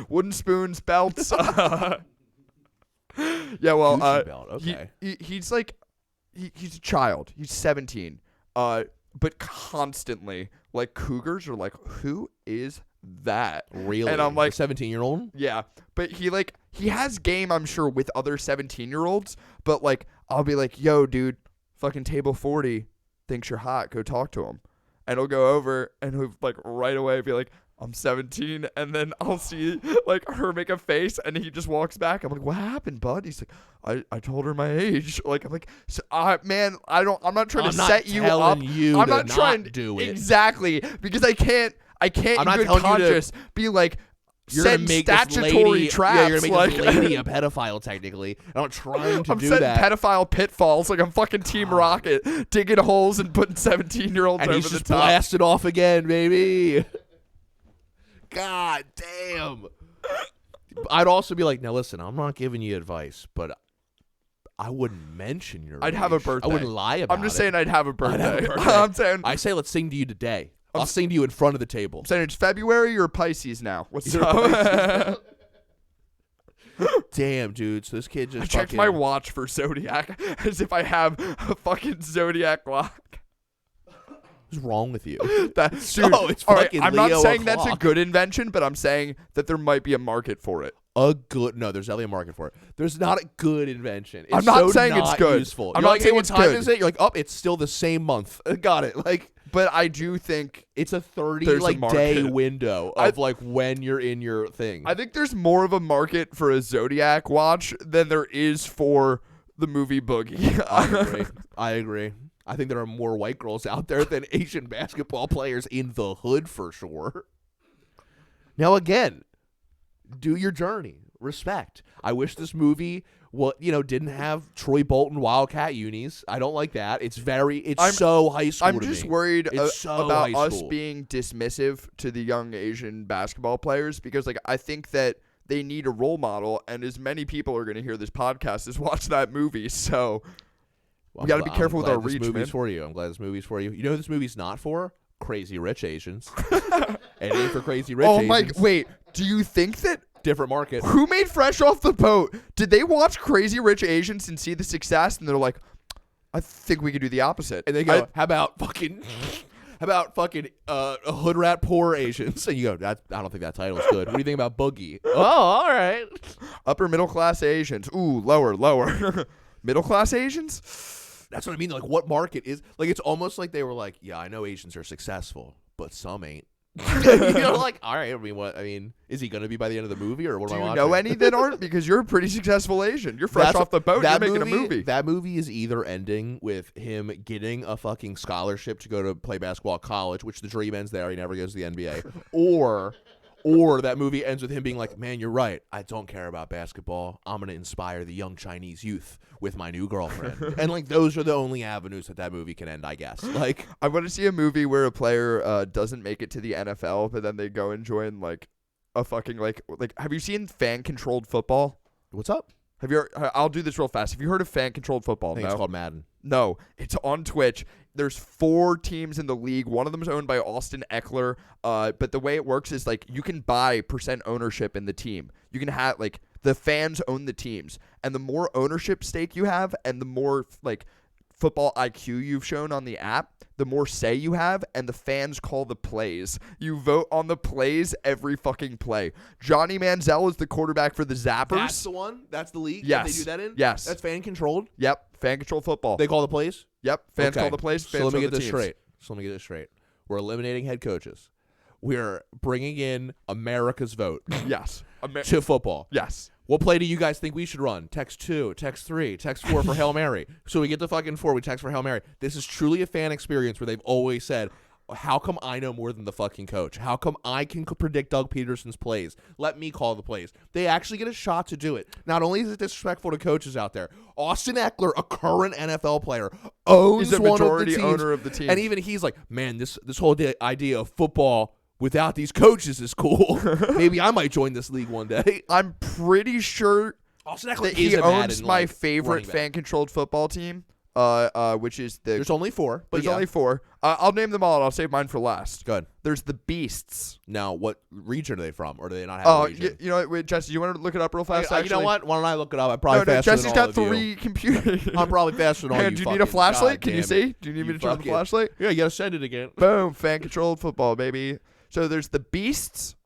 Speaker 3: Wooden spoons, belts. Yeah, well,
Speaker 2: Gucci belt, okay.
Speaker 3: he's like, he's a child. He's 17. But constantly, like, cougars are like, who is that?
Speaker 2: Really?
Speaker 3: And I'm like,
Speaker 2: 17-year-old?
Speaker 3: yeah. But he has game, I'm sure, with other 17-year-olds. But, like, I'll be like, yo, dude, fucking table 40 thinks you're hot. Go talk to him. And he'll go over and he'll, like, right away be like, I'm 17, and then I'll see like her make a face, and he just walks back. I'm like, what happened, bud? He's like, I told her my age. Like, I'm like, so, man, I'm not trying to set you up. I'm not trying to
Speaker 2: do it
Speaker 3: exactly because I can't
Speaker 2: I'm
Speaker 3: in
Speaker 2: not
Speaker 3: good
Speaker 2: telling you to-
Speaker 3: conscience be like.
Speaker 2: You're gonna
Speaker 3: Setting
Speaker 2: make
Speaker 3: statutory
Speaker 2: this lady,
Speaker 3: traps.
Speaker 2: Yeah, you're gonna make
Speaker 3: like,
Speaker 2: this lady a pedophile. Technically, I'm not trying to
Speaker 3: I'm
Speaker 2: do
Speaker 3: setting
Speaker 2: that.
Speaker 3: pedophile pitfalls like I'm fucking Team Rocket, digging holes and putting 17-year-olds
Speaker 2: And
Speaker 3: over
Speaker 2: he's
Speaker 3: the
Speaker 2: just
Speaker 3: top.
Speaker 2: blasted off again, baby. God damn. I'd also be like, now listen, I'm not giving you advice, but I wouldn't mention your
Speaker 3: I'd
Speaker 2: age.
Speaker 3: have a birthday.
Speaker 2: I wouldn't lie about it.
Speaker 3: I'm just saying I'd have a birthday.
Speaker 2: I'd have a birthday.
Speaker 3: I'm saying
Speaker 2: I say let's sing to you today. I'll sing to you in front of the table.
Speaker 3: I'm saying it's February or Pisces now. What's
Speaker 2: You're
Speaker 3: up?
Speaker 2: Damn, dude. So this kid just
Speaker 3: I checked
Speaker 2: fucking-
Speaker 3: my watch for Zodiac as if I have a fucking Zodiac clock.
Speaker 2: What's wrong with you?
Speaker 3: It's
Speaker 2: fucking
Speaker 3: I'm
Speaker 2: Leo
Speaker 3: not saying that's a
Speaker 2: o'clock.
Speaker 3: good invention, but I'm saying that there might be a market for it.
Speaker 2: No, there's definitely a market for it. There's not a good invention. It's
Speaker 3: I'm not
Speaker 2: so
Speaker 3: saying it's
Speaker 2: not
Speaker 3: good.
Speaker 2: Useful.
Speaker 3: I'm
Speaker 2: You're
Speaker 3: not
Speaker 2: like,
Speaker 3: saying
Speaker 2: hey, what
Speaker 3: it's
Speaker 2: time
Speaker 3: good.
Speaker 2: is it? You're like, oh, it's still the same month. Got it. Like,
Speaker 3: But I do think
Speaker 2: it's a 30
Speaker 3: there's a
Speaker 2: like day
Speaker 3: market.
Speaker 2: window of like when you're in your thing.
Speaker 3: I think there's more of a market for a Zodiac watch than there is for the movie Boogie.
Speaker 2: I agree. I think there are more white girls out there than Asian basketball players in the hood for sure. Now again, do your journey. Respect. I wish this movie didn't have Troy Bolton Wildcat unis. I don't like that. It's so high school.
Speaker 3: I'm
Speaker 2: to
Speaker 3: just
Speaker 2: me.
Speaker 3: worried
Speaker 2: It's so
Speaker 3: about
Speaker 2: high
Speaker 3: us
Speaker 2: school.
Speaker 3: being dismissive to the young Asian basketball players because, like, I think that they need a role model, and as many people are going to hear this podcast as watch that movie. So we got to be careful with our reach, man.
Speaker 2: For you. I'm glad this movie's for you. You know who this movie's not for? Crazy rich Asians. It ain't for crazy rich Asians.
Speaker 3: Mike, wait. Do you think that
Speaker 2: different market?
Speaker 3: who made Fresh Off the Boat? Did they watch Crazy Rich Asians and see the success, and they're like, I think we could do the opposite?
Speaker 2: And they go, how about fucking hood rat poor Asians? And you go, I don't think that title's good. What do you think about Boogie? Oh, all right.
Speaker 3: Upper middle class Asians. Ooh, lower. Middle class Asians?
Speaker 2: That's what I mean. Like, what market is like? It's almost like they were like, yeah, I know Asians are successful, but some ain't. Like, all right. I mean, is he going to be by the end of the movie, or what
Speaker 3: Do
Speaker 2: am I
Speaker 3: you
Speaker 2: watching?
Speaker 3: know any that aren't? Because you're a pretty successful Asian. You're fresh off the boat. You're making a movie.
Speaker 2: That movie is either ending with him getting a fucking scholarship to go to play basketball at college, which the dream ends there. He never goes to the NBA, or that movie ends with him being like, man, you're right. I don't care about basketball. I'm going to inspire the young Chinese youth with my new girlfriend. And, like, those are the only avenues that movie can end, I guess. Like,
Speaker 3: I want to see a movie where a player doesn't make it to the NFL, but then they go and join, like, a fucking, like, have you seen fan-controlled football?
Speaker 2: What's up?
Speaker 3: Have you? I'll do this real fast. Have you heard of fan-controlled football?
Speaker 2: I think it's called Madden.
Speaker 3: No, it's on Twitch. There's 4 teams in the league. One of them is owned by Austin Eckler. But the way it works is, like, you can buy % ownership in the team. You can have, like, the fans own the teams. And the more ownership stake you have and the more, like, football IQ you've shown on the app, the more say you have, and the fans call the plays. You vote on the plays every fucking play. Johnny Manziel is the quarterback for the Zappers.
Speaker 2: That's the one? That's the league?
Speaker 3: Yes.
Speaker 2: That they do that in?
Speaker 3: Yes.
Speaker 2: That's fan controlled?
Speaker 3: Yep. Fan control football.
Speaker 2: They call the plays?
Speaker 3: Yep. Fans
Speaker 2: Okay.
Speaker 3: call the plays. Fans
Speaker 2: So let me
Speaker 3: run
Speaker 2: get
Speaker 3: the
Speaker 2: this
Speaker 3: teams.
Speaker 2: straight. We're eliminating head coaches. We're bringing in America's vote
Speaker 3: Yes.
Speaker 2: to football.
Speaker 3: Yes.
Speaker 2: What play do you guys think we should run? Text 2, text 3, text 4 for Hail Mary. So we get the fucking 4, we text for Hail Mary. This is truly a fan experience where they've always said, how come I know more than the fucking coach? How come I can predict Doug Peterson's plays? Let me call the plays. They actually get a shot to do it. Not only is it disrespectful to coaches out there, Austin Eckler, a current NFL player, owns
Speaker 3: He's a
Speaker 2: one of the
Speaker 3: majority
Speaker 2: teams.
Speaker 3: owner of the team.
Speaker 2: And even he's like, man, this whole idea of football without these coaches is cool. Maybe I might join this league one day.
Speaker 3: I'm pretty sure
Speaker 2: Austin Eckler
Speaker 3: that he
Speaker 2: is a
Speaker 3: owns
Speaker 2: Madden,
Speaker 3: my
Speaker 2: like,
Speaker 3: favorite
Speaker 2: running back.
Speaker 3: fan-controlled football team, which is the...
Speaker 2: There's only 4, but
Speaker 3: There's
Speaker 2: yeah.
Speaker 3: only 4. I'll name them all, and I'll save mine for last.
Speaker 2: Go ahead.
Speaker 3: There's the Beasts.
Speaker 2: Now, what region are they from, or do they not have
Speaker 3: Oh,
Speaker 2: a region?
Speaker 3: you know what, wait, Jesse, you want to look it up real fast?
Speaker 2: You know
Speaker 3: actually?
Speaker 2: what? Why don't I look it up? I'm probably
Speaker 3: No,
Speaker 2: faster
Speaker 3: Jesse's
Speaker 2: than
Speaker 3: got
Speaker 2: all of you.
Speaker 3: 3 computers.
Speaker 2: I'm probably faster than all
Speaker 3: Man,
Speaker 2: you.
Speaker 3: do you need a
Speaker 2: fucking-
Speaker 3: flashlight?
Speaker 2: God
Speaker 3: Can you
Speaker 2: damn
Speaker 3: see?
Speaker 2: it.
Speaker 3: Do you need me to
Speaker 2: You
Speaker 3: turn the
Speaker 2: fucking-
Speaker 3: flashlight?
Speaker 2: Yeah, you gotta send it again.
Speaker 3: Boom, fan-controlled football, baby. So there's the Beasts.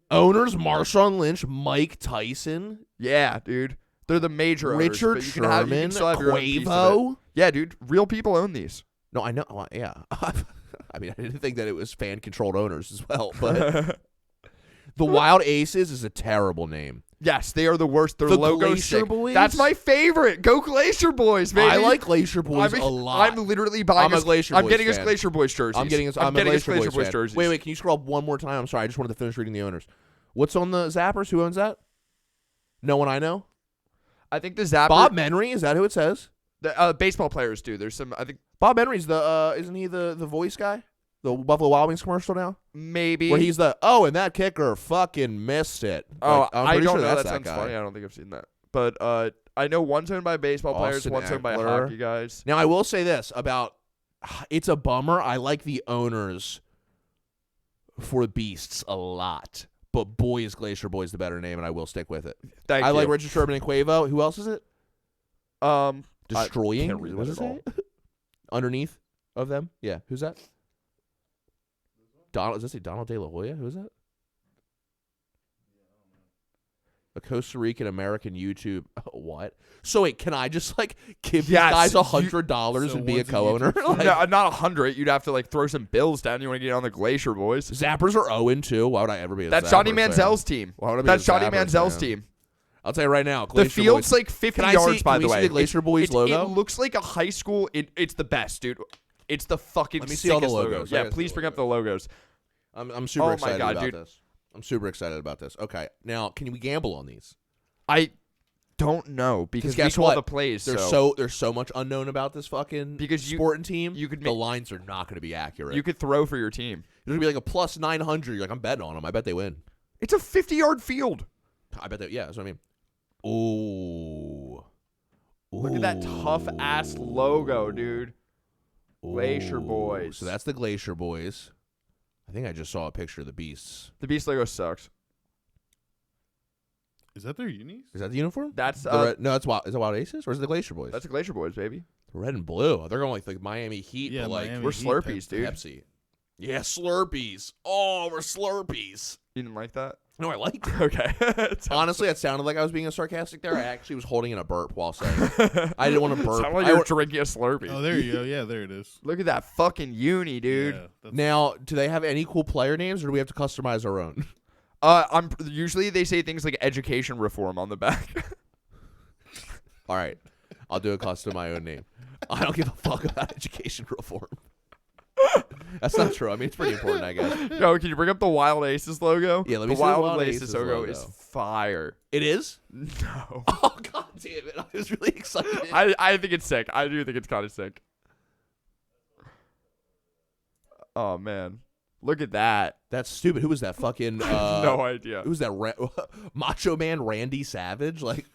Speaker 2: Owners: Marshawn Lynch, Mike Tyson,
Speaker 3: Yeah, dude. They're the major owners,
Speaker 2: Richard
Speaker 3: but you can have- you can
Speaker 2: Sherman,
Speaker 3: still have your own piece of it.
Speaker 2: Quavo.
Speaker 3: Yeah, dude. Real people own these.
Speaker 2: No, I know. Well, yeah. I mean, I didn't think that it was fan-controlled owners as well, but the Wild Aces is a terrible name.
Speaker 3: Yes, they are the worst. Their
Speaker 2: The
Speaker 3: logo's
Speaker 2: Glacier
Speaker 3: sick.
Speaker 2: Boys?
Speaker 3: That's my favorite. Go Glacier Boys, baby.
Speaker 2: I like Glacier Boys a lot.
Speaker 3: I'm literally buying.
Speaker 2: I'm a Glacier
Speaker 3: I'm
Speaker 2: Boys
Speaker 3: getting us
Speaker 2: fan.
Speaker 3: Glacier Boys jerseys.
Speaker 2: I'm getting a
Speaker 3: Glacier
Speaker 2: Glacier Boys fan.
Speaker 3: jerseys.
Speaker 2: Wait, can you scroll up one more time? I'm sorry, I just wanted to finish reading the owners. What's on the Zappers? Who owns that? No one I know.
Speaker 3: I think the Zapper.
Speaker 2: Bob Menry, is that who it says?
Speaker 3: The baseball players do. There's some. I think
Speaker 2: Bob Menry's the isn't he the voice guy? The Buffalo Wild Wings commercial now?
Speaker 3: maybe.
Speaker 2: Where he's and that kicker fucking missed it.
Speaker 3: Oh,
Speaker 2: Like, I'm
Speaker 3: I
Speaker 2: pretty
Speaker 3: don't
Speaker 2: sure
Speaker 3: know.
Speaker 2: that's
Speaker 3: That sounds
Speaker 2: guy.
Speaker 3: funny. I don't think I've seen that. But I know one's owned by baseball players,
Speaker 2: Austin
Speaker 3: one's owned by
Speaker 2: Eckler.
Speaker 3: hockey guys.
Speaker 2: Now I will say this about it's a bummer. I like the owners for Beasts a lot. But Boyz, Glacier Boys, the better name, and I will stick with it.
Speaker 3: Thank
Speaker 2: I
Speaker 3: you.
Speaker 2: like Richard Sherman and Quavo. Who else is it? Destroying.
Speaker 3: can't read
Speaker 2: What
Speaker 3: that
Speaker 2: does
Speaker 3: at
Speaker 2: it
Speaker 3: all.
Speaker 2: say? Underneath of them? Yeah. Who's that? Donald. Does it say Donald De La Hoya? Who is that? A Costa Rican American YouTube. What? So wait, can I just like give
Speaker 3: Yes,
Speaker 2: these guys $100
Speaker 4: So
Speaker 2: and be a
Speaker 4: one's a
Speaker 2: co-owner?
Speaker 4: YouTube
Speaker 2: Like,
Speaker 3: No, not 100. You'd have to like throw some bills down. You want to get on the Glacier Boys?
Speaker 2: Zappers are 0-2. Why would I ever be a
Speaker 3: That's
Speaker 2: Zappers
Speaker 3: Johnny
Speaker 2: fan?
Speaker 3: Manziel's team.
Speaker 2: Why would I be
Speaker 3: That's
Speaker 2: a
Speaker 3: Johnny
Speaker 2: Zappers
Speaker 3: Manziel's
Speaker 2: fan?
Speaker 3: team.
Speaker 2: I'll tell you right now.
Speaker 3: The
Speaker 2: Glacier
Speaker 3: field's
Speaker 2: Boys-
Speaker 3: like 50
Speaker 2: Can I
Speaker 3: yards,
Speaker 2: see-
Speaker 3: by
Speaker 2: can
Speaker 3: the
Speaker 2: we
Speaker 3: way.
Speaker 2: see the Glacier Boys logo?
Speaker 3: It looks like a high school. It's the best, dude. It's the fucking
Speaker 2: Let me see all the
Speaker 3: sickest logo.
Speaker 2: logos. I
Speaker 3: Yeah,
Speaker 2: gotta see
Speaker 3: please
Speaker 2: the
Speaker 3: bring up the logos.
Speaker 2: I'm super
Speaker 3: Oh my
Speaker 2: excited
Speaker 3: God,
Speaker 2: about
Speaker 3: dude.
Speaker 2: this. I'm super excited about this. Okay, now can we gamble on these?
Speaker 3: I don't know because we
Speaker 2: guess
Speaker 3: call
Speaker 2: what?
Speaker 3: the plays.
Speaker 2: There's so much unknown about this fucking
Speaker 3: Because
Speaker 2: sporting team.
Speaker 3: you could
Speaker 2: the
Speaker 3: make-
Speaker 2: lines are not going to be accurate.
Speaker 3: you could throw for your team.
Speaker 2: There's going to be like a plus 900. You're like, I'm betting on them. I bet they win.
Speaker 3: It's a 50-yard field.
Speaker 2: I bet they. Yeah, that's what I mean. Ooh.
Speaker 3: Look at that tough ass logo, dude. Glacier Boys.
Speaker 2: So that's the Glacier Boys. I think I just saw a picture of the Beasts.
Speaker 3: The Beast logo sucks.
Speaker 4: Is that their unis?
Speaker 2: Is that the uniform?
Speaker 3: That's
Speaker 2: The red, no, that's Wild. Is it Wild Aces or is it the Glacier Boys?
Speaker 3: that's the Glacier Boys, baby.
Speaker 2: red and blue. They're going like Miami Heat,
Speaker 4: Yeah,
Speaker 2: but like
Speaker 4: Miami
Speaker 3: We're
Speaker 4: Heat
Speaker 3: Slurpees,
Speaker 4: type.
Speaker 3: dude.
Speaker 2: Pepsi. Yeah, Slurpees. Oh, we're Slurpees.
Speaker 3: You didn't like that?
Speaker 2: No, I liked it.
Speaker 3: Okay.
Speaker 2: Honestly, it sounded like I was being sarcastic there. I actually was holding in a burp while saying it. I didn't want to burp.
Speaker 3: Sound like
Speaker 2: I
Speaker 3: you're
Speaker 2: wa-
Speaker 3: drinking a Slurpee.
Speaker 4: Oh, there you go. Yeah, there it is.
Speaker 3: Look at that fucking uni, dude.
Speaker 4: Yeah, that's-
Speaker 2: Now, do they have any cool player names, or do we have to customize our own?
Speaker 3: I'm usually they say things like education reform on the back.
Speaker 2: All right, I'll do a custom my own name. I don't give a fuck about education reform. That's not true. I mean, it's pretty important, I guess.
Speaker 3: No, can you bring up the Wild Aces logo?
Speaker 2: Yeah, let me
Speaker 3: the
Speaker 2: see the
Speaker 3: Wild,
Speaker 2: Wild
Speaker 3: Aces,
Speaker 2: Aces
Speaker 3: logo,
Speaker 2: logo.
Speaker 3: is fire.
Speaker 2: It is?
Speaker 3: No.
Speaker 2: Oh, god damn it. I was really excited.
Speaker 3: I think it's sick. I do think it's kind of sick. Oh man, look at that.
Speaker 2: That's stupid. Who was that fucking...
Speaker 3: No idea.
Speaker 2: Who was that? Macho Man Randy Savage? Like,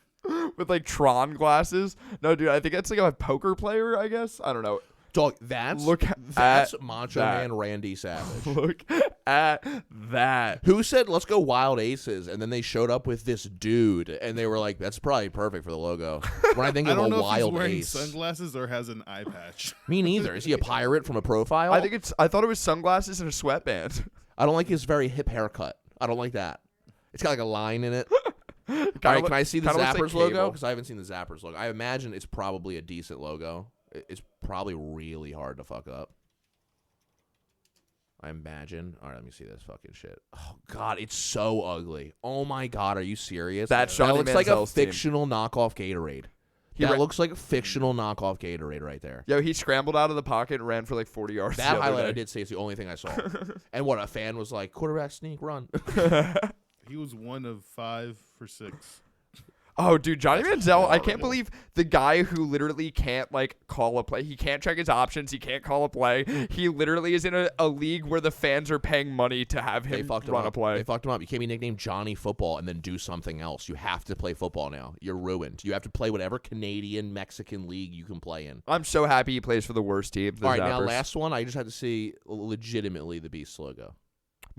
Speaker 3: With like Tron glasses. No, dude, I think that's like a poker player. I guess I don't know.
Speaker 2: Dog, that's
Speaker 3: Look
Speaker 2: that's
Speaker 3: at
Speaker 2: Macho
Speaker 3: that.
Speaker 2: Man Randy Savage.
Speaker 3: Look at that.
Speaker 2: Who said let's go Wild Aces, and then they showed up with this dude, and they were like, "That's probably perfect for the logo." When I think
Speaker 4: I
Speaker 2: of
Speaker 4: don't
Speaker 2: a
Speaker 4: know if he's
Speaker 2: Wild
Speaker 4: wearing
Speaker 2: Ace,
Speaker 4: sunglasses or has an eye patch.
Speaker 2: me neither. Is he a pirate from a profile?
Speaker 3: I thought it was sunglasses and a sweatband.
Speaker 2: I don't like his very hip haircut. I don't like that. It's got like a line in it. All right, can I see the Zappers logo? Because I haven't seen the Zappers logo. I imagine it's probably a decent logo. It's probably really hard to fuck up. I imagine. All right, let me see this fucking shit. Oh, God, it's so ugly. Oh, my God, are you serious?
Speaker 3: That
Speaker 2: looks like a
Speaker 3: Manziel's team.
Speaker 2: fictional knockoff Gatorade. That looks like a fictional knockoff Gatorade right there.
Speaker 3: Yo, he scrambled out of the pocket and ran for like 40 yards.
Speaker 2: That highlight I did say is the only thing I saw. And what, a fan was like, quarterback sneak, run.
Speaker 4: He was 1 of 5 for 6.
Speaker 3: Oh, dude, Johnny Manziel, I can't believe the guy who literally can't, like, call a play. He can't check his options. He can't call a play. He literally is in a league where the fans are paying money to have him run a play.
Speaker 2: They fucked him up. You can't be nicknamed Johnny Football and then do something else. You have to play football now. You're ruined. You have to play whatever Canadian, Mexican league you can play in.
Speaker 3: I'm so happy he plays for the worst team.
Speaker 2: All right, now last one. I just had to see legitimately the Beast logo.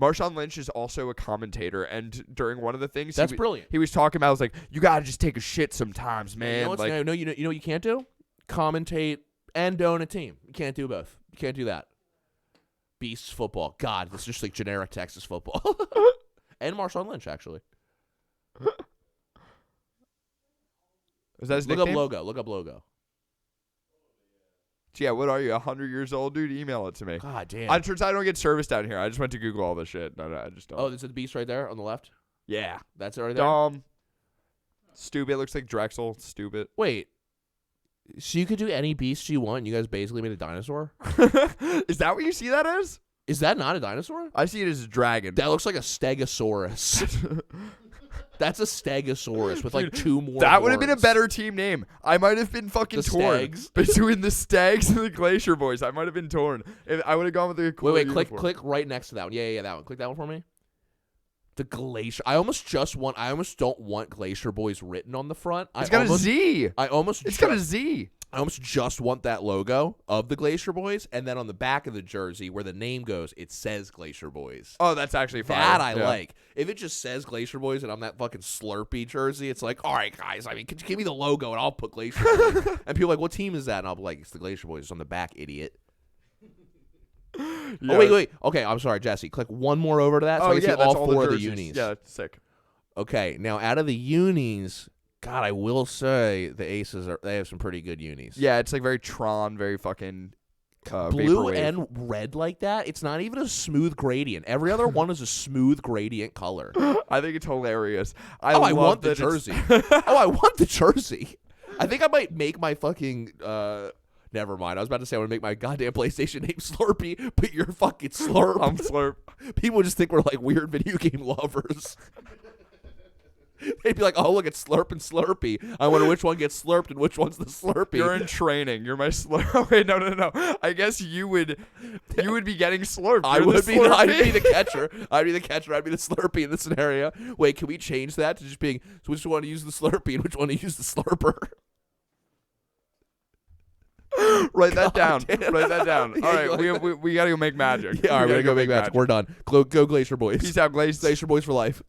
Speaker 3: Marshawn Lynch is also a commentator, and during one of the things,
Speaker 2: that's brilliant.
Speaker 3: He was talking about, I was like, you gotta just take a shit sometimes, man.
Speaker 2: You know what you can't do? Commentate and own a team. You can't do both. You can't do that. Beasts football. God, this is just like generic Texas football. And Marshawn Lynch, actually.
Speaker 3: Is that his nickname?
Speaker 2: Look up logo.
Speaker 3: Yeah, what are you, 100 years old, dude? Email it to me.
Speaker 2: God damn.
Speaker 3: It turns out I don't get service down here. I just went to Google all this shit. No, I just don't.
Speaker 2: Oh, this is the Beast right there on the left?
Speaker 3: Yeah.
Speaker 2: That's it right there?
Speaker 3: Dumb. Stupid. Looks like Drexel. Stupid.
Speaker 2: Wait. So you could do any beast you want, and you guys basically made a dinosaur?
Speaker 3: Is that what you see that as?
Speaker 2: Is that not a dinosaur?
Speaker 3: I see it as a dragon.
Speaker 2: That looks like a Stegosaurus. That's a Stegosaurus with like 2 more
Speaker 3: That would have
Speaker 2: horns.
Speaker 3: been a better team name. I might have been fucking torn.
Speaker 2: Stags.
Speaker 3: Between the Stags and the Glacier Boys. I might have been torn. I would have gone with the cooler
Speaker 2: Wait,
Speaker 3: uniform.
Speaker 2: click right next to that one. Yeah, that one. Click that one for me. The Glacier. I almost don't want Glacier Boys written on the front.
Speaker 3: It's got a Z. It's got a Z.
Speaker 2: I almost just want that logo of the Glacier Boys, and then on the back of the jersey where the name goes, it says Glacier Boys.
Speaker 3: Oh, that's actually fine.
Speaker 2: That I like. If it just says Glacier Boys and I'm that fucking Slurpee jersey, it's like, all right, guys, I mean, could you give me the logo and I'll put Glacier Boys. And people are like, what team is that? And I'll be like, it's the Glacier Boys. It's on the back, idiot.
Speaker 3: Yeah.
Speaker 2: Oh, wait. Okay, I'm sorry, Jesse. Click one more over to that so I can see
Speaker 3: that's
Speaker 2: all 4 of the
Speaker 3: jerseys.
Speaker 2: unis.
Speaker 3: Yeah, that's sick.
Speaker 2: Okay, now out of the unis, God, I will say the Aces they have some pretty good unis.
Speaker 3: Yeah, it's like very Tron, very fucking
Speaker 2: blue
Speaker 3: vaporwave.
Speaker 2: and red like that. It's not even a smooth gradient. Every other one is a smooth gradient color.
Speaker 3: I think it's hilarious.
Speaker 2: I want the jersey. I want the jersey. I think I might make my fucking. Never mind. I was about to say I want to make my goddamn PlayStation name Slurpee, but you're fucking Slurp.
Speaker 3: I'm Slurp.
Speaker 2: People just think we're like weird video game lovers. They'd be like, oh, look, it's Slurp and Slurpee. I wonder which one gets slurped and which one's the Slurpee.
Speaker 3: You're in training. You're my Slurp. Wait, no. I guess you would be getting slurped.
Speaker 2: I'd be the catcher. I'd be the Slurpee in this scenario. Wait, can we change that to just being so which one to use the Slurpee and which one to use the Slurper?
Speaker 3: Write that down. Write that down. All right, we gotta go make magic.
Speaker 2: Yeah, all right, we're gonna go make magic. We're done. Go Glacier Boys.
Speaker 3: Peace out,
Speaker 2: Glacier Boys for life.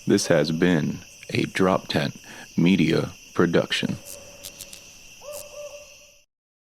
Speaker 1: This has been a Droptent Media production.